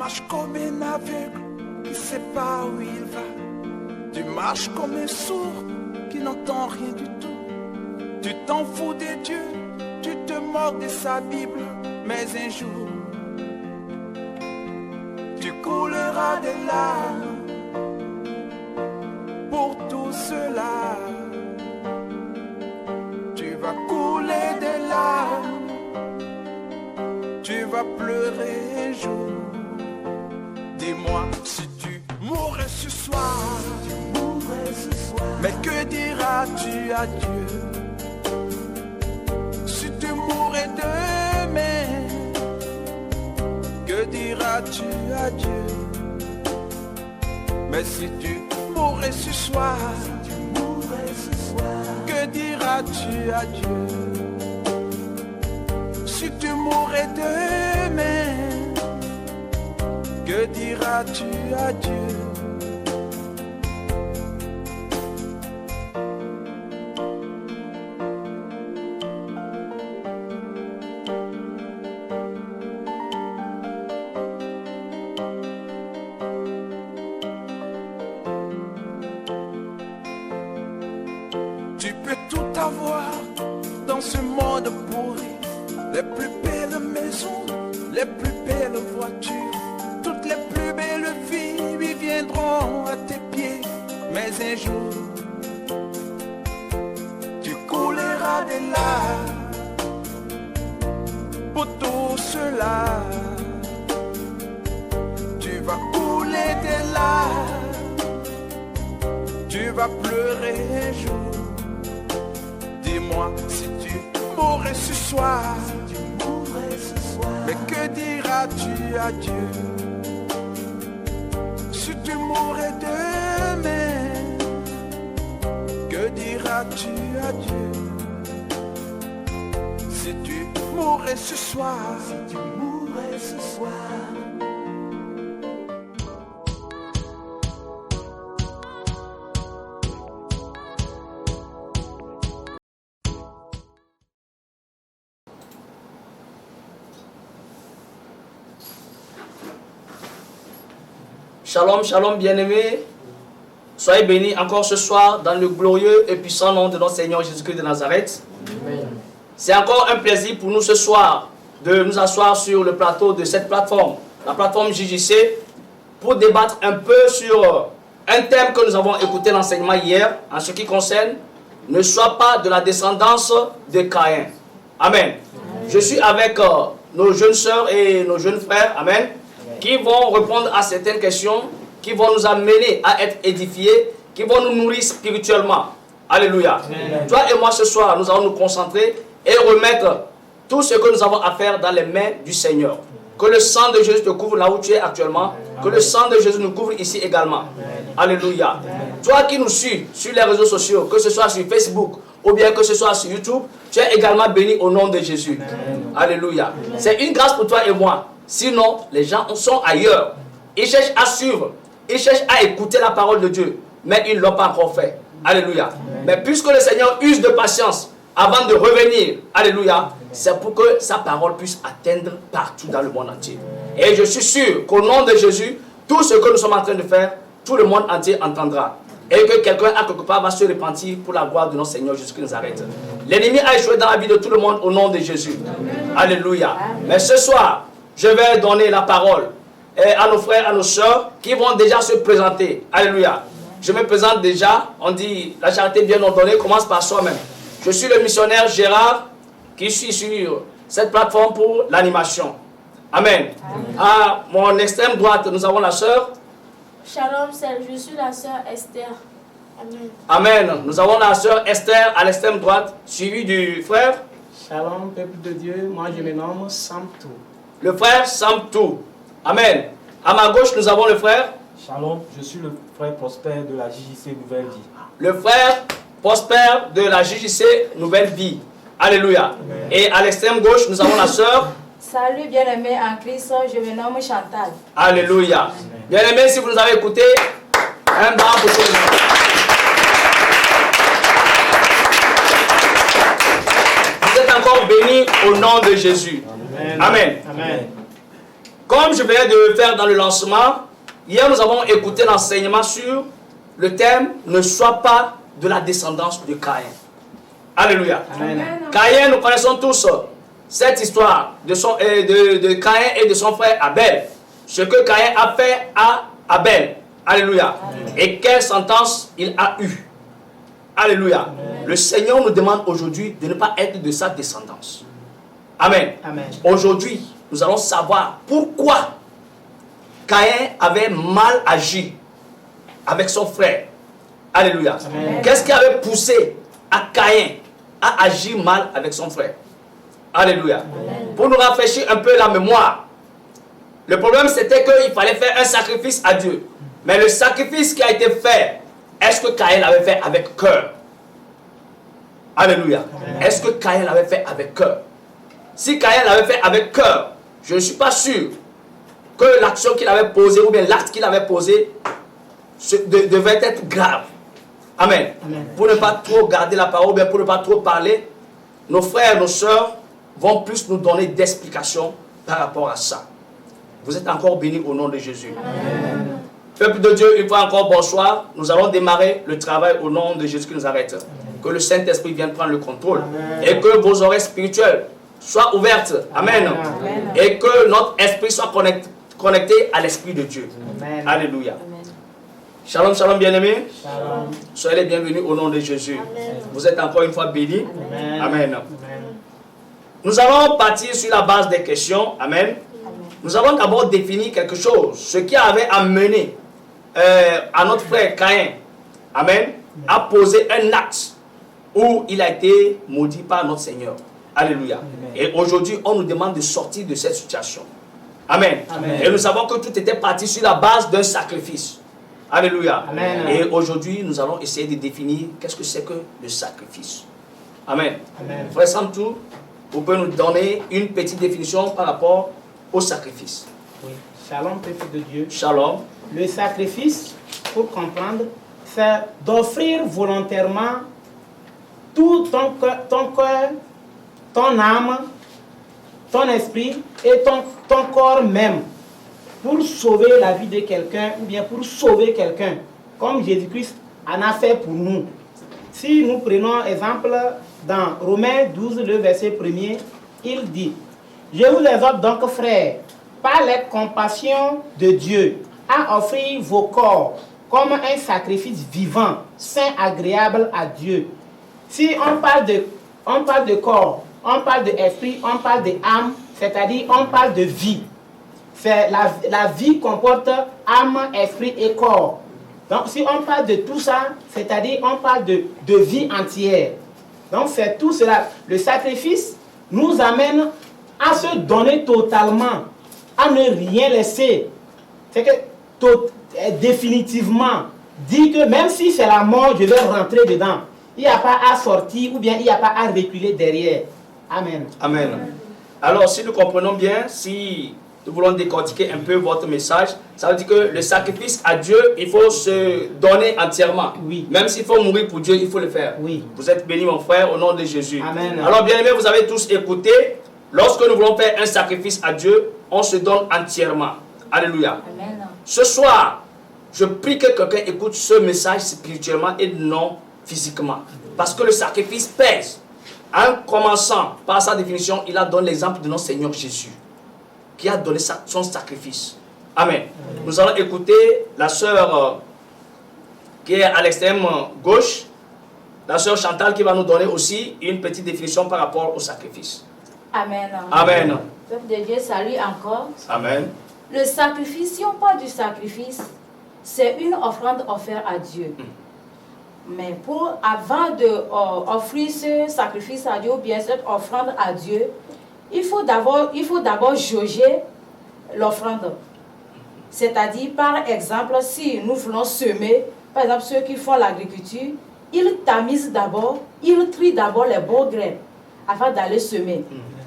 marches comme un aveugle qui ne sait pas où il va. Tu marches comme un sourd qui n'entend rien du tout. Tu t'en fous de Dieu, tu te moques de sa Bible. Mais un jour, tu couleras des larmes pour tout cela. Tu vas couler des larmes, tu vas pleurer un jour. Dis-moi si tu mourrais ce soir, mais que diras-tu à Dieu? Si tu mourrais demain, que diras-tu à Dieu? Mais si tu mourrais ce soir, que diras-tu à Dieu? Si tu mourrais demain, que diras-tu à Dieu? Tu peux tout avoir dans ce monde pourri, les plus belles maisons, les plus belles voitures, toutes les plus belles filles lui viendront à tes pieds. Mais un jour, tu couleras des larmes pour tout cela. Tu vas couler des larmes, tu vas pleurer un jour. Dis-moi si tu mourrais ce soir, mais que diras-tu à Dieu? Si tu mourrais demain, que diras-tu à Dieu? Si tu mourrais ce soir, Shalom, shalom bien-aimés. Soyez bénis encore ce soir dans le glorieux et puissant nom de notre Seigneur Jésus-Christ de Nazareth. Amen. C'est encore un plaisir pour nous ce soir de nous asseoir sur le plateau de cette plateforme, la plateforme JJC, pour débattre un peu sur un thème que nous avons écouté l'enseignement hier en ce qui concerne « Ne sois pas de la descendance de Caïn ». Amen. Je suis avec nos jeunes sœurs et nos jeunes frères. Amen. Qui vont répondre à certaines questions, qui vont nous amener à être édifiés, qui vont nous nourrir spirituellement. Alléluia. Amen. Toi et moi ce soir, nous allons nous concentrer et remettre tout ce que nous avons à faire dans les mains du Seigneur. Que le sang de Jésus te couvre là où tu es actuellement. Que le sang de Jésus nous couvre ici également. Alléluia. Toi qui nous suis sur les réseaux sociaux, que ce soit sur Facebook ou bien que ce soit sur YouTube, tu es également béni au nom de Jésus. Alléluia. C'est une grâce pour toi et moi. Sinon, les gens sont ailleurs. Ils cherchent à suivre. Ils cherchent à écouter la parole de Dieu. Mais ils ne l'ont pas encore fait. Alléluia. Mais puisque le Seigneur use de patience avant de revenir, alléluia, c'est pour que sa parole puisse atteindre partout dans le monde entier. Et je suis sûr qu'au nom de Jésus, tout ce que nous sommes en train de faire, tout le monde entier entendra. Et que quelqu'un à quelque part va se repentir pour la gloire de notre Seigneur Jésus qui nous arrête. L'ennemi a échoué dans la vie de tout le monde au nom de Jésus. Alléluia. Mais ce soir, je vais donner la parole à nos frères, à nos sœurs qui vont déjà se présenter. Alléluia. Je me présente déjà. On dit la charité bien ordonnée commence par soi-même. Je suis le missionnaire Gérard qui suis sur cette plateforme pour l'animation. Amen. À mon extrême droite, nous avons la sœur. Shalom, je suis la sœur Esther. Amen. Amen. Nous avons la sœur Esther à l'extrême droite, suivie du frère. Shalom, peuple de Dieu. Moi, je me nomme Samtou. Le frère Samtou. Amen. À ma gauche, nous avons le frère. Shalom, je suis le frère Prosper de la JJC Nouvelle Vie. Le frère Prosper de la JJC Nouvelle Vie. Alléluia. Amen. Et à l'extrême gauche, nous avons la sœur. Salut bien-aimé en Christ, je me nomme Chantal. Alléluia. Bien-aimé, si vous nous avez écouté, un bras pour tout le monde. Vous êtes encore bénis au nom de Jésus. Amen. Amen. Amen. Comme je venais de le faire dans le lancement, hier nous avons écouté l'enseignement sur le thème « Ne sois pas de la descendance de Caïn ». Alléluia. Amen. Caïn, nous connaissons tous cette histoire de Caïn et de son frère Abel. Ce que Caïn a fait à Abel. Alléluia. Amen. Et quelle sentence il a eue. Alléluia. Amen. Le Seigneur nous demande aujourd'hui de ne pas être de sa descendance. Amen. Amen. Aujourd'hui, nous allons savoir pourquoi Caïn avait mal agi avec son frère. Alléluia. Qu'est-ce qui avait poussé à Caïn à agir mal avec son frère? Alléluia. Amen. Pour nous rafraîchir un peu la mémoire, le problème c'était qu'il fallait faire un sacrifice à Dieu. Mais le sacrifice qui a été fait, est-ce que Caïn l'avait fait avec cœur? Alléluia. Est-ce que Caïn l'avait fait avec cœur? Si Caïn l'avait fait avec cœur, je ne suis pas sûr que l'action qu'il avait posée ou bien l'acte qu'il avait posé devait être grave. Amen. Amen. Pour ne pas trop garder la parole, ou bien pour ne pas trop parler, nos frères et nos sœurs vont plus nous donner d'explications par rapport à ça. Vous êtes encore bénis au nom de Jésus. Amen. Peuple de Dieu, une fois encore bonsoir. Nous allons démarrer le travail au nom de Jésus qui nous arrête. Amen. Que le Saint-Esprit vienne prendre le contrôle. Amen. Et que vos oreilles spirituelles soient ouvertes. Amen. Amen. Et que notre esprit soit connecté à l'Esprit de Dieu. Amen. Alléluia. Amen. Shalom, shalom bien-aimés. Shalom. Soyez les bienvenus au nom de Jésus. Amen. Vous êtes encore une fois bénis. Amen. Amen. Amen. Nous allons partir sur la base des questions. Amen. Amen. Nous allons d'abord définir quelque chose. Ce qui avait amené à notre frère Caïn, Amen, à poser un acte où il a été maudit par notre Seigneur. Alléluia. Amen. Et aujourd'hui, on nous demande de sortir de cette situation. Amen. Amen. Et nous savons que tout était parti sur la base d'un sacrifice. Alléluia. Amen. Et aujourd'hui, nous allons essayer de définir qu'est-ce que c'est que le sacrifice. Amen. Amen. Frère Samtou, vous pouvez nous donner une petite définition par rapport au sacrifice. Oui. Shalom, peuple de Dieu. Shalom. Le sacrifice, pour comprendre, c'est d'offrir volontairement tout ton cœur, ton âme, ton esprit et ton corps même, pour sauver la vie de quelqu'un ou bien pour sauver quelqu'un, comme Jésus-Christ en a fait pour nous. Si nous prenons exemple dans Romains 12, le verset 1er, il dit: je vous exhorte donc, frères, par les compassions de Dieu, à offrir vos corps comme un sacrifice vivant, saint, agréable à Dieu. Si on parle de corps, on parle d'esprit, on parle d'âme, c'est-à-dire on parle de vie. La vie comporte âme, esprit et corps. Donc si on parle de tout ça, c'est-à-dire on parle de vie entière. Donc c'est tout cela. Le sacrifice nous amène à se donner totalement, à ne rien laisser. C'est que définitivement, dit que même si c'est la mort, je vais rentrer dedans. Il n'y a pas à sortir ou bien il n'y a pas à reculer derrière. Amen. Amen. Alors si nous comprenons bien, si nous voulons décortiquer un peu votre message, ça veut dire que le sacrifice à Dieu, il faut se donner entièrement. Oui. Même s'il faut mourir pour Dieu, il faut le faire. Oui. Vous êtes bénis mon frère au nom de Jésus. Amen. Alors bien aimés, vous avez tous écouté, lorsque nous voulons faire un sacrifice à Dieu, on se donne entièrement. Alléluia. Amen. Ce soir, je prie que quelqu'un écoute ce message spirituellement et non physiquement. Parce que le sacrifice pèse. En commençant par sa définition, il a donné l'exemple de notre Seigneur Jésus, qui a donné son sacrifice. Amen. Amen. Nous allons écouter la sœur qui est à l'extrême gauche, la sœur Chantal, qui va nous donner aussi une petite définition par rapport au sacrifice. Amen. Amen. Peuple de Dieu, salut encore. Amen. Le sacrifice, si on parle du sacrifice, c'est une offrande offerte à Dieu. Mais avant d'offrir ce sacrifice à Dieu, ou bien cette offrande à Dieu, il faut d'abord jauger l'offrande. C'est-à-dire, par exemple, si nous voulons semer, par exemple, ceux qui font l'agriculture, ils tamisent d'abord, ils trient d'abord les bons graines afin d'aller semer.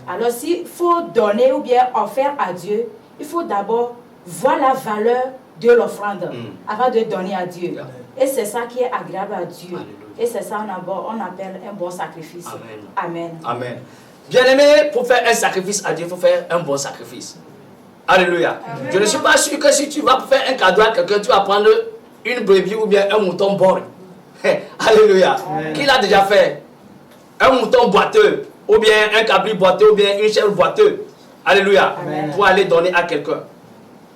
Alors, s'il faut donner ou bien offrir à Dieu, il faut d'abord voir la valeur de l'offrande avant de donner à Dieu. Et c'est ça qui est agréable à Dieu. Alléluia. Et c'est ça on appelle un bon sacrifice. Amen. Amen. Amen. Bien aimé, pour faire un sacrifice à Dieu, il faut faire un bon sacrifice. Alléluia. Je ne suis pas sûr que si tu vas faire un cadeau à quelqu'un, tu vas prendre une brebis ou bien un mouton borgne. Alléluia. Qui l'a déjà fait? Un mouton boiteux, ou bien un cabri boiteux, ou bien une chèvre boiteux. Alléluia. Amen. Pour aller donner à quelqu'un.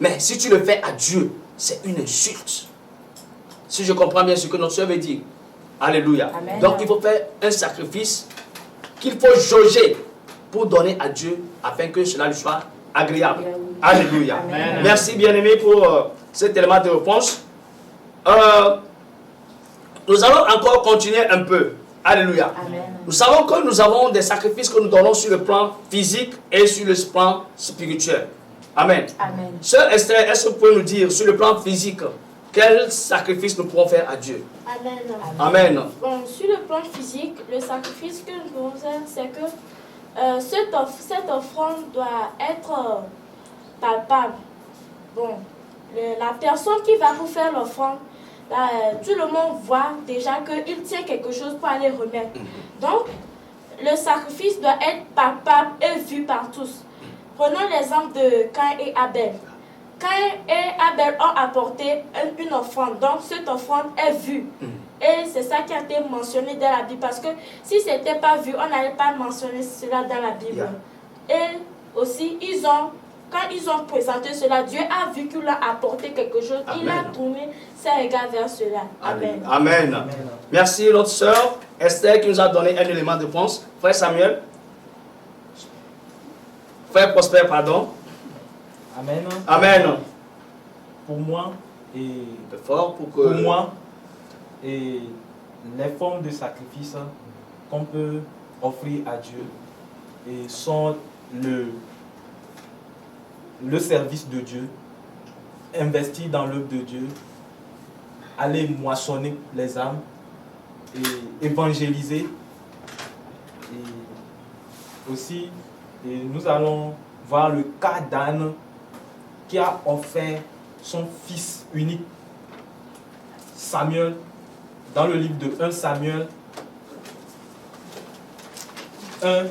Mais si tu le fais à Dieu, c'est une insulte. Si je comprends bien ce que notre soeur veut dire. Alléluia. Amen. Donc il faut faire un sacrifice qu'il faut jauger pour donner à Dieu afin que cela lui soit agréable. Alléluia. Amen. Merci bien-aimé pour cet élément de réponse. Nous allons encore continuer un peu. Alléluia. Amen. Nous savons que nous avons des sacrifices que nous donnons sur le plan physique et sur le plan spirituel. Amen. Amen. Sœur Esther, est-ce que vous pouvez nous dire sur le plan physique, quel sacrifice nous pouvons faire à Dieu? Amen. Amen. Bon, sur le plan physique, le sacrifice que nous devons faire, c'est que cette offrande doit être palpable. Bon, la personne qui va vous faire l'offrande, tout le monde voit déjà qu'il tient quelque chose pour aller remettre. Donc, le sacrifice doit être palpable et vu par tous. Prenons l'exemple de Caïn et Abel. Caïn et Abel ont apporté une offrande, donc cette offrande est vue. Et c'est ça qui a été mentionné dans la Bible, parce que si ce n'était pas vu, on n'allait pas mentionner cela dans la Bible. Et aussi, quand ils ont présenté cela, Dieu a vu qu'il a apporté quelque chose. Amen. Il a tourné ses regards vers cela. Amen. Amen. Merci notre sœur Esther qui nous a donné un élément de réponse. Frère Samuel. Frère Prosper, pardon. Amen. Amen. Pour moi, et Un peu fort pour que... pour moi, et les formes de sacrifice qu'on peut offrir à Dieu et sont le service de Dieu, investir dans l'œuvre de Dieu, aller moissonner les âmes et évangéliser. Et aussi, nous allons voir le cas d'Anne qui a offert son fils unique, Samuel, dans le livre de 1 Samuel 1.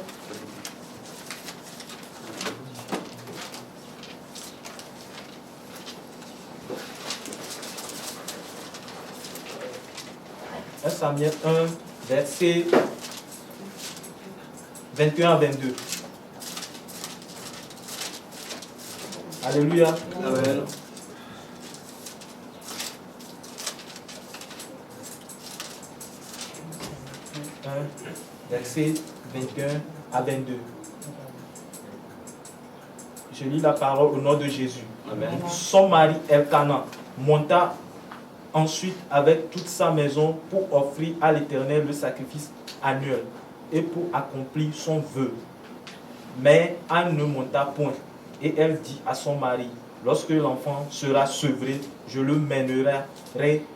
Samuel 1, verset 21 à 22. Alléluia. Amen. Verset 21 à 22. Je lis la parole au nom de Jésus. Amen. Son mari Elkanah monta ensuite avec toute sa maison pour offrir à l'Éternel le sacrifice annuel et pour accomplir son vœu. Mais Anne ne monta point, et elle dit à son mari: lorsque l'enfant sera sevré, je le mènerai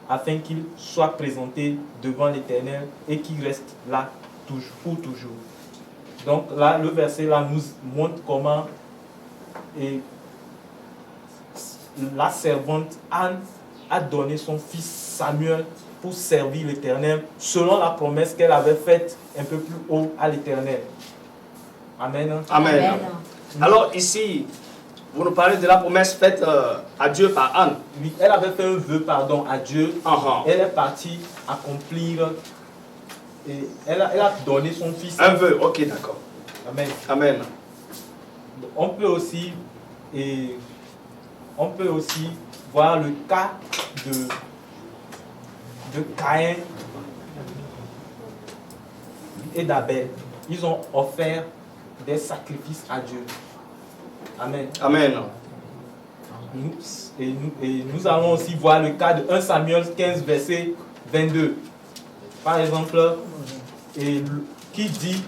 afin qu'il soit présenté devant l'Éternel et qu'il reste là pour toujours. Donc là, le verset là nous montre comment la servante Anne a donné son fils Samuel pour servir l'Éternel selon la promesse qu'elle avait faite un peu plus haut à l'Éternel. Amen. Amen. Amen. Alors ici, vous nous parlez de la promesse faite à Dieu par Anne. Oui, elle avait fait un vœu, pardon, à Dieu. Uh-huh. Elle est partie accomplir et elle a donné son fils. Un vœu, ok, d'accord. Amen. Amen. On peut aussi voir le cas de Caïn et d'Abel. Ils ont offert des sacrifices à Dieu. Amen. Amen. Nous allons aussi voir le cas de 1 Samuel 15, verset 22. Par exemple, qui dit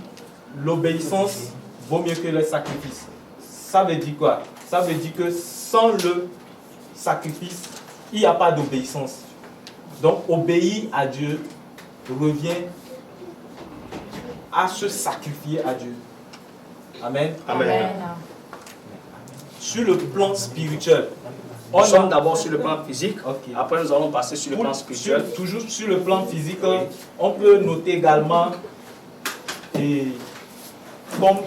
l'obéissance vaut mieux que le sacrifice. Ça veut dire quoi? Ça veut dire que sans le sacrifice, il n'y a pas d'obéissance. Donc, obéir à Dieu revient à se sacrifier à Dieu. Amen. Amen. Sur le plan spirituel, Nous sommes d'abord sur le plan physique, Ok. après nous allons passer sur le plan spirituel. Toujours sur le plan physique, on peut noter également comme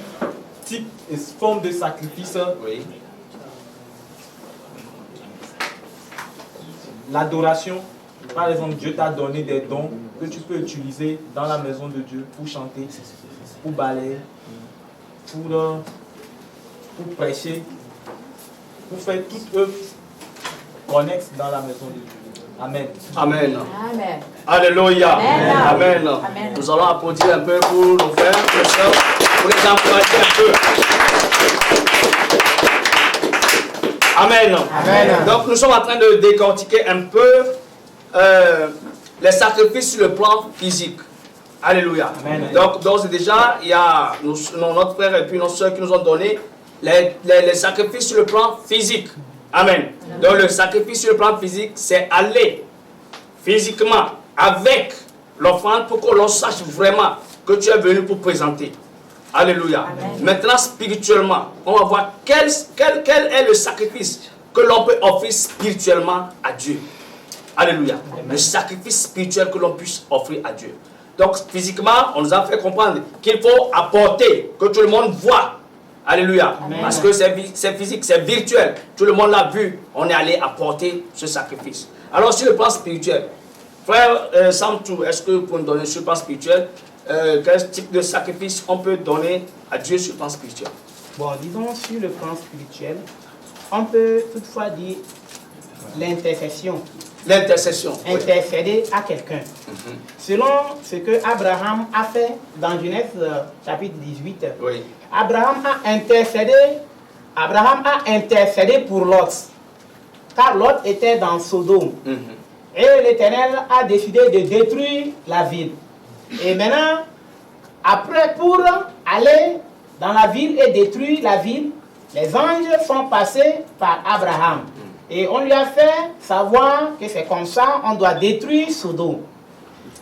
type et forme de sacrifice Oui. l'adoration. Par exemple, Dieu t'a donné des dons que tu peux utiliser dans la maison de Dieu pour chanter, pour balayer, pour prêcher, pour faire toute œuvre connexe dans la maison de Dieu. Amen. Amen. Amen. Alléluia. Amen. Amen. Amen. Nous allons applaudir un peu pour nos frères et sœurs, pour les encourager un peu. Amen. Amen. Donc nous sommes en train de décortiquer un peu les sacrifices sur le plan physique. Alléluia. Amen. Donc d'ores et déjà, il y a notre frère et puis nos soeurs qui nous ont donné les sacrifices sur le plan physique. Amen. Donc le sacrifice sur le plan physique, c'est aller physiquement avec l'offrande pour que l'on sache vraiment que tu es venu pour présenter. Alléluia. Amen. Maintenant, spirituellement, on va voir quel est le sacrifice que l'on peut offrir spirituellement à Dieu. Alléluia. Amen. Le sacrifice spirituel que l'on puisse offrir à Dieu. Donc, physiquement, on nous a fait comprendre qu'il faut apporter, que tout le monde voit. Alléluia. Amen. Parce que c'est physique, c'est virtuel. Tout le monde l'a vu. On est allé apporter ce sacrifice. Alors, sur le plan spirituel, frère Samtou, est-ce que vous pouvez nous donner sur le plan spirituel quel type de sacrifice on peut donner à Dieu sur le plan spirituel? Bon, disons sur le plan spirituel, on peut toutefois dire l'intercession. L'intercession. Oui. Intercéder à quelqu'un. Selon ce que Abraham a fait dans Genèse chapitre 18, Oui. Abraham a intercédé pour Lot, car Lot était dans Sodome. Et l'Éternel a décidé de détruire la ville. Et maintenant, après, pour aller dans la ville et détruire la ville, les anges sont passés par Abraham. Et on lui a fait savoir que c'est comme ça, on doit détruire Sodome.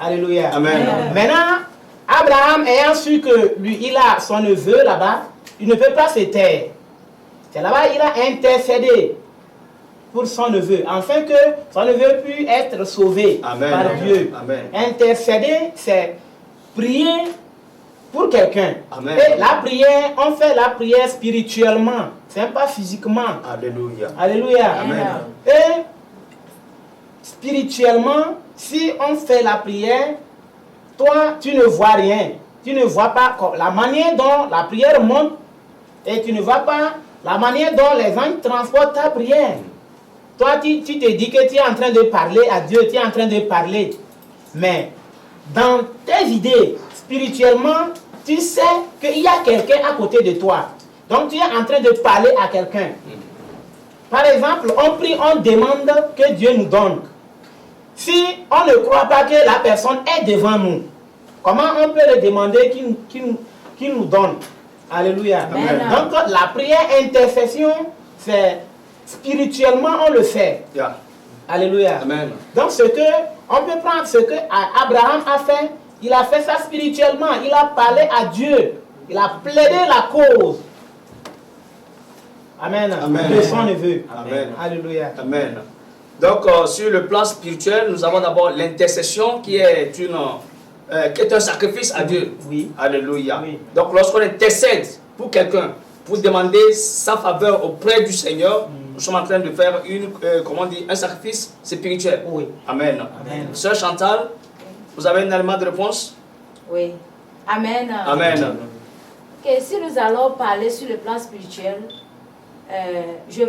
Alléluia. Amen. Maintenant, Abraham ayant su que lui, il a son neveu là-bas, il ne peut pas se taire. C'est là-bas il a intercédé pour son neveu, afin que son neveu puisse être sauvé Amen. par Dieu. Amen. Intercéder, c'est prier pour quelqu'un. Amen. Et la prière, on fait la prière spirituellement, c'est pas physiquement. Alléluia. Alléluia. Amen. Et spirituellement, si on fait la prière, toi, tu ne vois rien. Tu ne vois pas la manière dont la prière monte et tu ne vois pas la manière dont les anges transportent ta prière. Toi, tu te dis que tu es en train de parler à Dieu, tu es en train de parler. Mais dans tes idées, spirituellement, tu sais qu'il y a quelqu'un à côté de toi. Donc tu es en train de parler à quelqu'un. Par exemple, on prie, on demande que Dieu nous donne. Si on ne croit pas que la personne est devant nous, comment on peut le demander qu'il nous donne? Alléluia. Amen. Donc la prière intercession, c'est spirituellement on le fait. Yeah. Alléluia. Amen. Donc on peut prendre ce que Abraham a fait, il a fait ça spirituellement, il a parlé à Dieu, il a plaidé la cause. Amen. Amen. De son neveu. Amen. Alléluia. Amen. Donc, sur le plan spirituel, nous avons d'abord l'intercession qui est un sacrifice à Dieu. Oui. Alléluia. Oui. Donc, lorsqu'on intercède pour quelqu'un, pour demander sa faveur auprès du Seigneur, nous sommes en train de faire un sacrifice spirituel. Oui. Amen. Amen. Sœur Chantal, vous avez un élément de réponse? Oui. Amen. Amen. Ok, si nous allons parler sur le plan spirituel, je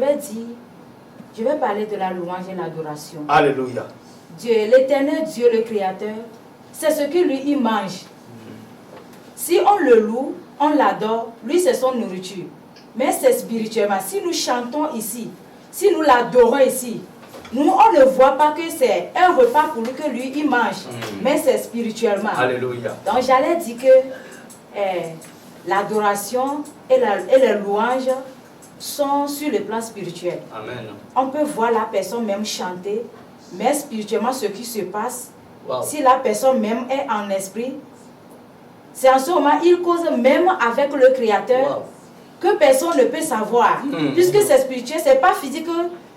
vais parler de la louange et l'adoration. Alléluia. Dieu, l'éternel Dieu, le Créateur, c'est ce que lui, il mange. Si on le loue, on l'adore, lui, c'est son nourriture. Mais c'est spirituellement. Si nous chantons ici, si nous l'adorons ici, nous, on ne voit pas que c'est un repas pour lui que lui, il mange. Mais c'est spirituellement. Alléluia. Donc, j'allais dire que l'adoration et les louanges sont sur le plan spirituel. Amen. On peut voir la personne même chanter, mais spirituellement, ce qui se passe, Wow. si la personne même est en esprit, c'est en ce moment, il cause même avec le Créateur Wow. que personne ne peut savoir. Puisque c'est spirituel, c'est pas physique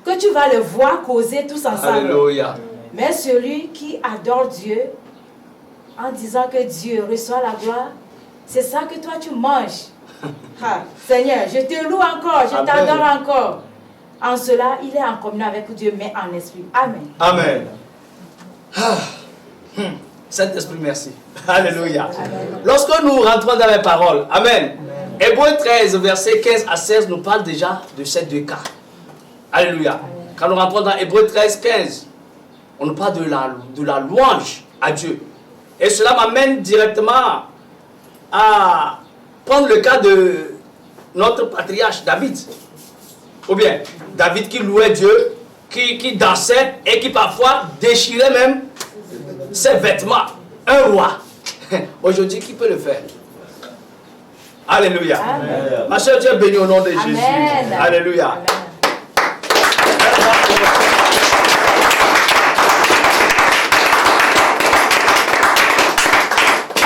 que tu vas le voir causer tous ensemble. Alléluia. Mais celui qui adore Dieu, en disant que Dieu reçoit la gloire, c'est ça que toi tu manges. Ah, Seigneur, je te loue encore, je Amen. t'adore encore. En cela, il est en communion avec Dieu, mais en esprit. Amen. Amen. Saint-Esprit, merci. Alléluia. Amen. Lorsque nous rentrons dans les paroles, Amen. Hébreux 13, versets 15 à 16 nous parle déjà de ces deux cas. Alléluia. Amen. Quand nous rentrons dans Hébreux 13, 15, on nous parle de la louange à Dieu. Et cela m'amène directement à prendre le cas de notre patriarche David. Ou bien, David qui louait Dieu, qui dansait et qui parfois déchirait même ses vêtements. Un roi. Aujourd'hui, qui peut le faire? Alléluia. Amen. Ma soeur, tu es bénie au nom de Jésus. Amen. Alléluia. Amen.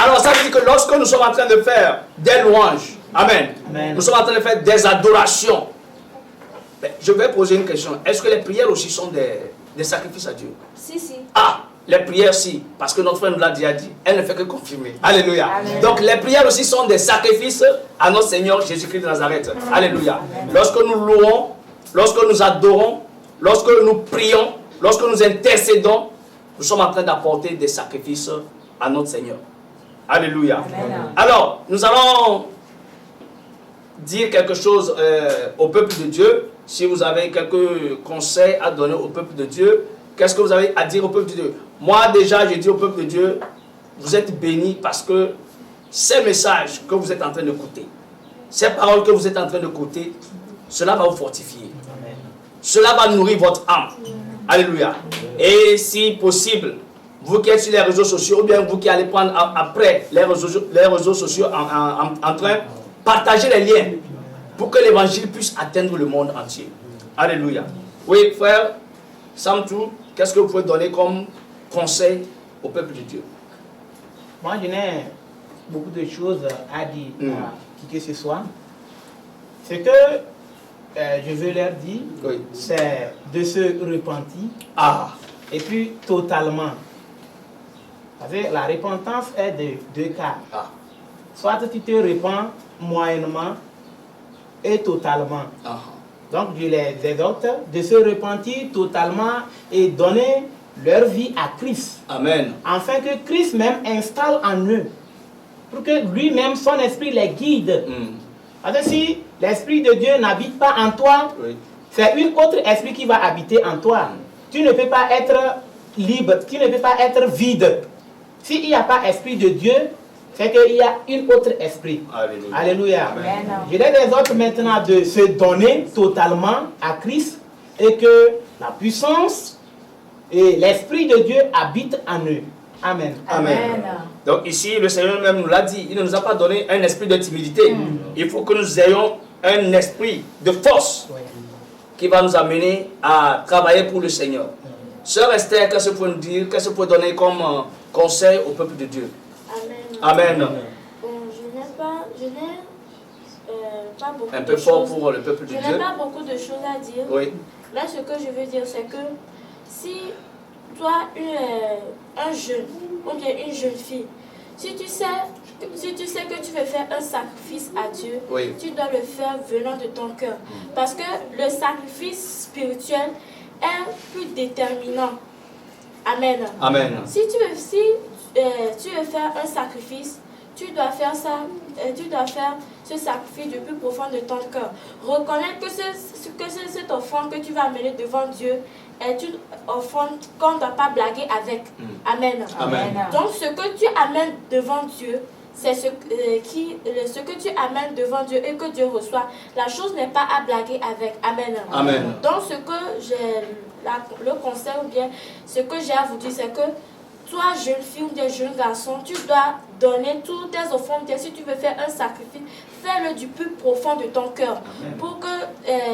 Alors ça veut dire que lorsque nous sommes en train de faire des louanges, Amen, Amen. nous sommes en train de faire des adorations. Mais je vais poser une question. Est-ce que les prières aussi sont des sacrifices à Dieu? Si, si. Ah, les prières si, parce que notre frère nous l'a déjà dit. Elle ne fait que confirmer. Alléluia. Amen. Donc les prières aussi sont des sacrifices à notre Seigneur Jésus-Christ de Nazareth. Alléluia. Lorsque nous louons, lorsque nous adorons, lorsque nous prions, lorsque nous intercédons, nous sommes en train d'apporter des sacrifices à notre Seigneur. Alléluia. Amen. Alors, nous allons dire quelque chose au peuple de Dieu. Si vous avez quelques conseils à donner au peuple de Dieu, qu'est-ce que vous avez à dire au peuple de Dieu? Moi, déjà, je dis au peuple de Dieu, vous êtes bénis parce que ces messages que vous êtes en train d'écouter, ces paroles que vous êtes en train d'écouter, cela va vous fortifier. Amen. Cela va nourrir votre âme. Alléluia. Et si possible, vous qui êtes sur les réseaux sociaux, ou bien vous qui allez prendre après les réseaux sociaux en train, partagez les liens pour que l'évangile puisse atteindre le monde entier. Alléluia. Oui, frère Samtou, qu'est-ce que vous pouvez donner comme conseil au peuple de Dieu? Moi, je n'ai beaucoup de choses à dire à qui que ce soit. Ce que je veux leur dire, Oui. c'est de se repentir Ah, et puis totalement. Parce que la repentance est de deux cas. ah, Soit tu te repens moyennement et totalement. ah. Donc je les exhorte de se repentir totalement et donner leur vie à Christ. Amen. Afin que Christ même installe en eux. Pour que lui-même, son esprit les guide. Parce que si l'esprit de Dieu n'habite pas en toi, Oui. c'est un autre esprit qui va habiter en toi. Tu ne peux pas être libre, tu ne peux pas être vide. S'il n'y a pas esprit de Dieu, c'est qu'il y a un autre esprit. Alléluia. Alléluia. Amen. Je les exhorte maintenant de se donner totalement à Christ et que la puissance et l'esprit de Dieu habitent en eux. Amen. Amen. Donc ici, le Seigneur même nous l'a dit, il ne nous a pas donné un esprit de timidité. Il faut que nous ayons un esprit de force qui va nous amener à travailler pour le Seigneur. Sœur Esther, qu'est-ce que vous pouvez nous dire, qu'est-ce que vous pouvez donner comme conseil au peuple de Dieu? Amen. Amen. Bon, je n'ai pas beaucoup Un de peu fort choses. pour le peuple de Je n'ai Dieu. pas beaucoup de choses à dire. Oui. Là, ce que je veux dire, c'est que si toi, un jeune ou bien une jeune fille, si tu sais que tu veux faire un sacrifice à Dieu, Oui. tu dois le faire venant de ton cœur. Parce que le sacrifice spirituel est plus déterminant. Amen. Amen. Si tu veux faire un sacrifice, tu dois faire ce sacrifice du plus profond de ton cœur. Reconnaître que cette offrande que tu vas amener devant Dieu est une offrande qu'on ne doit pas blaguer avec. Amen. Amen. Donc ce que tu amènes devant Dieu, c'est ce que tu amènes devant Dieu et que Dieu reçoit. La chose n'est pas à blaguer avec. Amen. Amen. Donc ce que le conseil ou bien ce que j'ai à vous dire, c'est que toi, jeune fille ou bien jeune garçon, tu dois donner toutes tes offrandes. Si tu veux faire un sacrifice, fais-le du plus profond de ton cœur pour que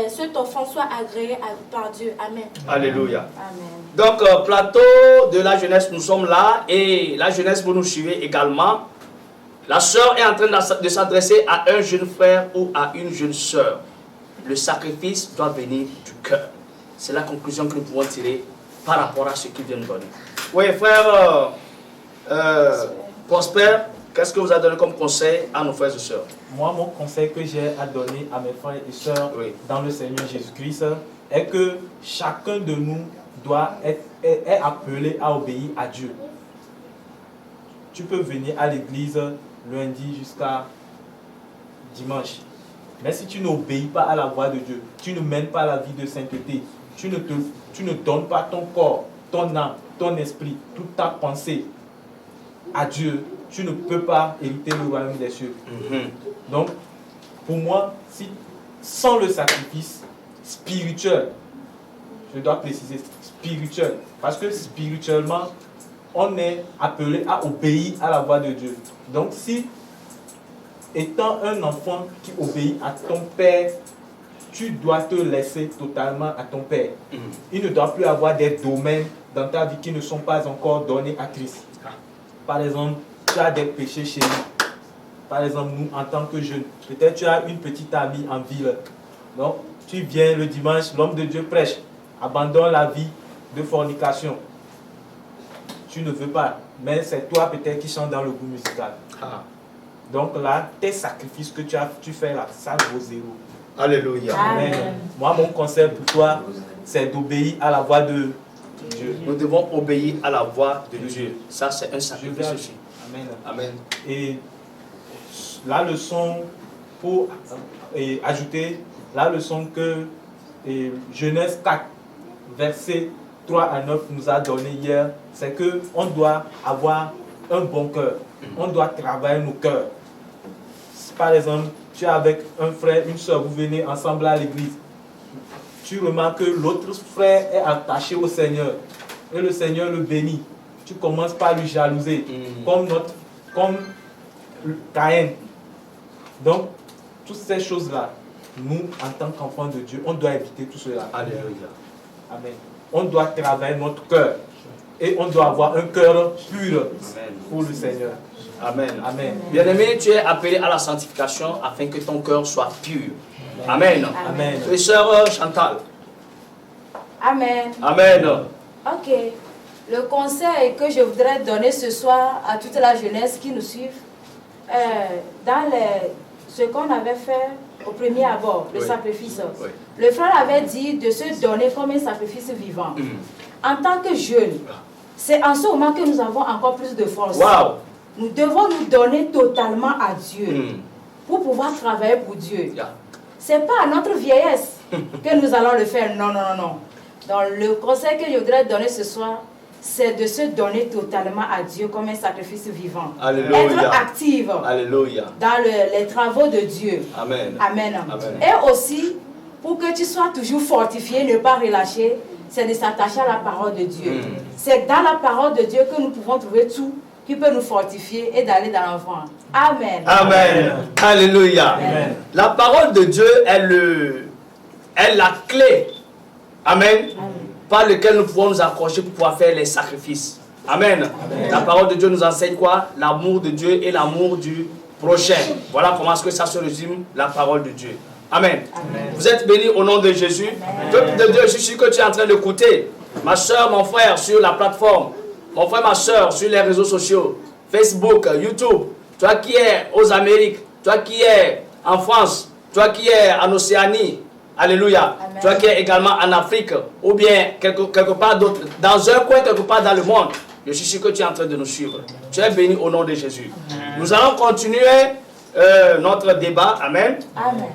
cette offrande soit agréée par Dieu. Amen. Alléluia. Amen. Donc, plateau de la jeunesse, nous sommes là et la jeunesse, vous nous suivez également. La sœur est en train de s'adresser à un jeune frère ou à une jeune sœur. Le sacrifice doit venir du cœur. C'est la conclusion que nous pouvons tirer par rapport à ce qu'il vient de donner. Oui, frère Prosper, qu'est-ce que vous avez donné comme conseil à nos frères et sœurs? Moi, mon conseil que j'ai à donner à mes frères et sœurs Oui. dans le Seigneur Jésus-Christ, est que chacun de nous est appelé à obéir à Dieu. Tu peux venir à l'église lundi jusqu'à dimanche. Mais si tu n'obéis pas à la voix de Dieu, tu ne mènes pas la vie de sainteté, tu ne donnes pas ton corps, ton âme, ton esprit, toute ta pensée à Dieu, tu ne peux pas hériter le royaume des cieux. Donc, pour moi, sans le sacrifice spirituel, je dois préciser spirituel, parce que spirituellement, on est appelé à obéir à la voix de Dieu. Donc, si, étant un enfant qui obéit à ton père, tu dois te laisser totalement à ton père. Il ne doit plus avoir des domaines dans ta vie qui ne sont pas encore donnés à Christ. Par exemple, tu as des péchés chez nous. Par exemple, nous, en tant que jeunes, peut-être tu as une petite amie en ville. Donc, tu viens le dimanche, l'homme de Dieu prêche. Abandonne la vie de fornication. Tu ne veux pas. Mais c'est toi peut-être qui chante dans le groupe musical. Donc là, tes sacrifices que tu fais là, ça vaut zéro. Alléluia. Amen. Moi, mon conseil pour toi, c'est d'obéir à la voix de Dieu. Nous devons obéir à la voix de Dieu. Ça, c'est un sacrifice aussi. Amen. Amen. Et la leçon, pour ajouter, la leçon que Genèse 4, verset 3 à 9 nous a donné hier, c'est qu'on doit avoir un bon cœur. On doit travailler nos cœurs. Si par exemple, tu es avec un frère, une soeur, vous venez ensemble à l'église, tu remarques que l'autre frère est attaché au Seigneur et le Seigneur le bénit. Tu commences par lui jalouser, comme Caïn. Donc, toutes ces choses-là, nous, en tant qu'enfants de Dieu, on doit éviter tout cela. Alléluia. Amen. On doit travailler notre cœur et on doit avoir un cœur pur pour le Seigneur. Amen. Amen. Bien-aimé, tu es appelé à la sanctification afin que ton cœur soit pur. Amen. Amen. Et sœur Chantal. Amen. Amen. Ok. Le conseil que je voudrais donner ce soir à toute la jeunesse qui nous suit, dans ce qu'on avait fait au premier abord, le sacrifice. Oui. Le frère avait dit de se donner comme un sacrifice vivant. En tant que jeunes, c'est en ce moment que nous avons encore plus de force. Wow. Nous devons nous donner totalement à Dieu pour pouvoir travailler pour Dieu. Ce n'est pas à notre vieillesse que nous allons le faire. Non, non, non, non. Donc le conseil que je voudrais donner ce soir, c'est de se donner totalement à Dieu comme un sacrifice vivant. Alléluia. Être active Alléluia. dans les travaux de Dieu. Amen. Amen. Amen. Et aussi, pour que tu sois toujours fortifié, ne pas relâcher, c'est de s'attacher à la parole de Dieu. C'est dans la parole de Dieu que nous pouvons trouver tout qui peut nous fortifier et d'aller dans l'enfant. Amen. Amen. Alléluia. Amen. La parole de Dieu est la clé. Amen. Par laquelle nous pouvons nous accrocher pour pouvoir faire les sacrifices. Amen. La parole de Dieu nous enseigne quoi? L'amour de Dieu et l'amour du prochain. Voilà comment est-ce que ça se résume, la parole de Dieu. Amen. Vous êtes bénis au nom de Jésus. Peuple de Dieu, je suis sûr que tu es en train d'écouter. Ma soeur, mon frère, sur la plateforme. Mon frère, ma soeur, sur les réseaux sociaux. Facebook, YouTube. Toi qui es aux Amériques. Toi qui es en France. Toi qui es en Océanie. Alléluia. Amen. Toi qui es également en Afrique. Ou bien quelque part d'autre. Dans un coin, quelque part dans le monde. Je suis sûr que tu es en train de nous suivre. Tu es béni au nom de Jésus. Nous allons continuer notre débat. Amen. Amen.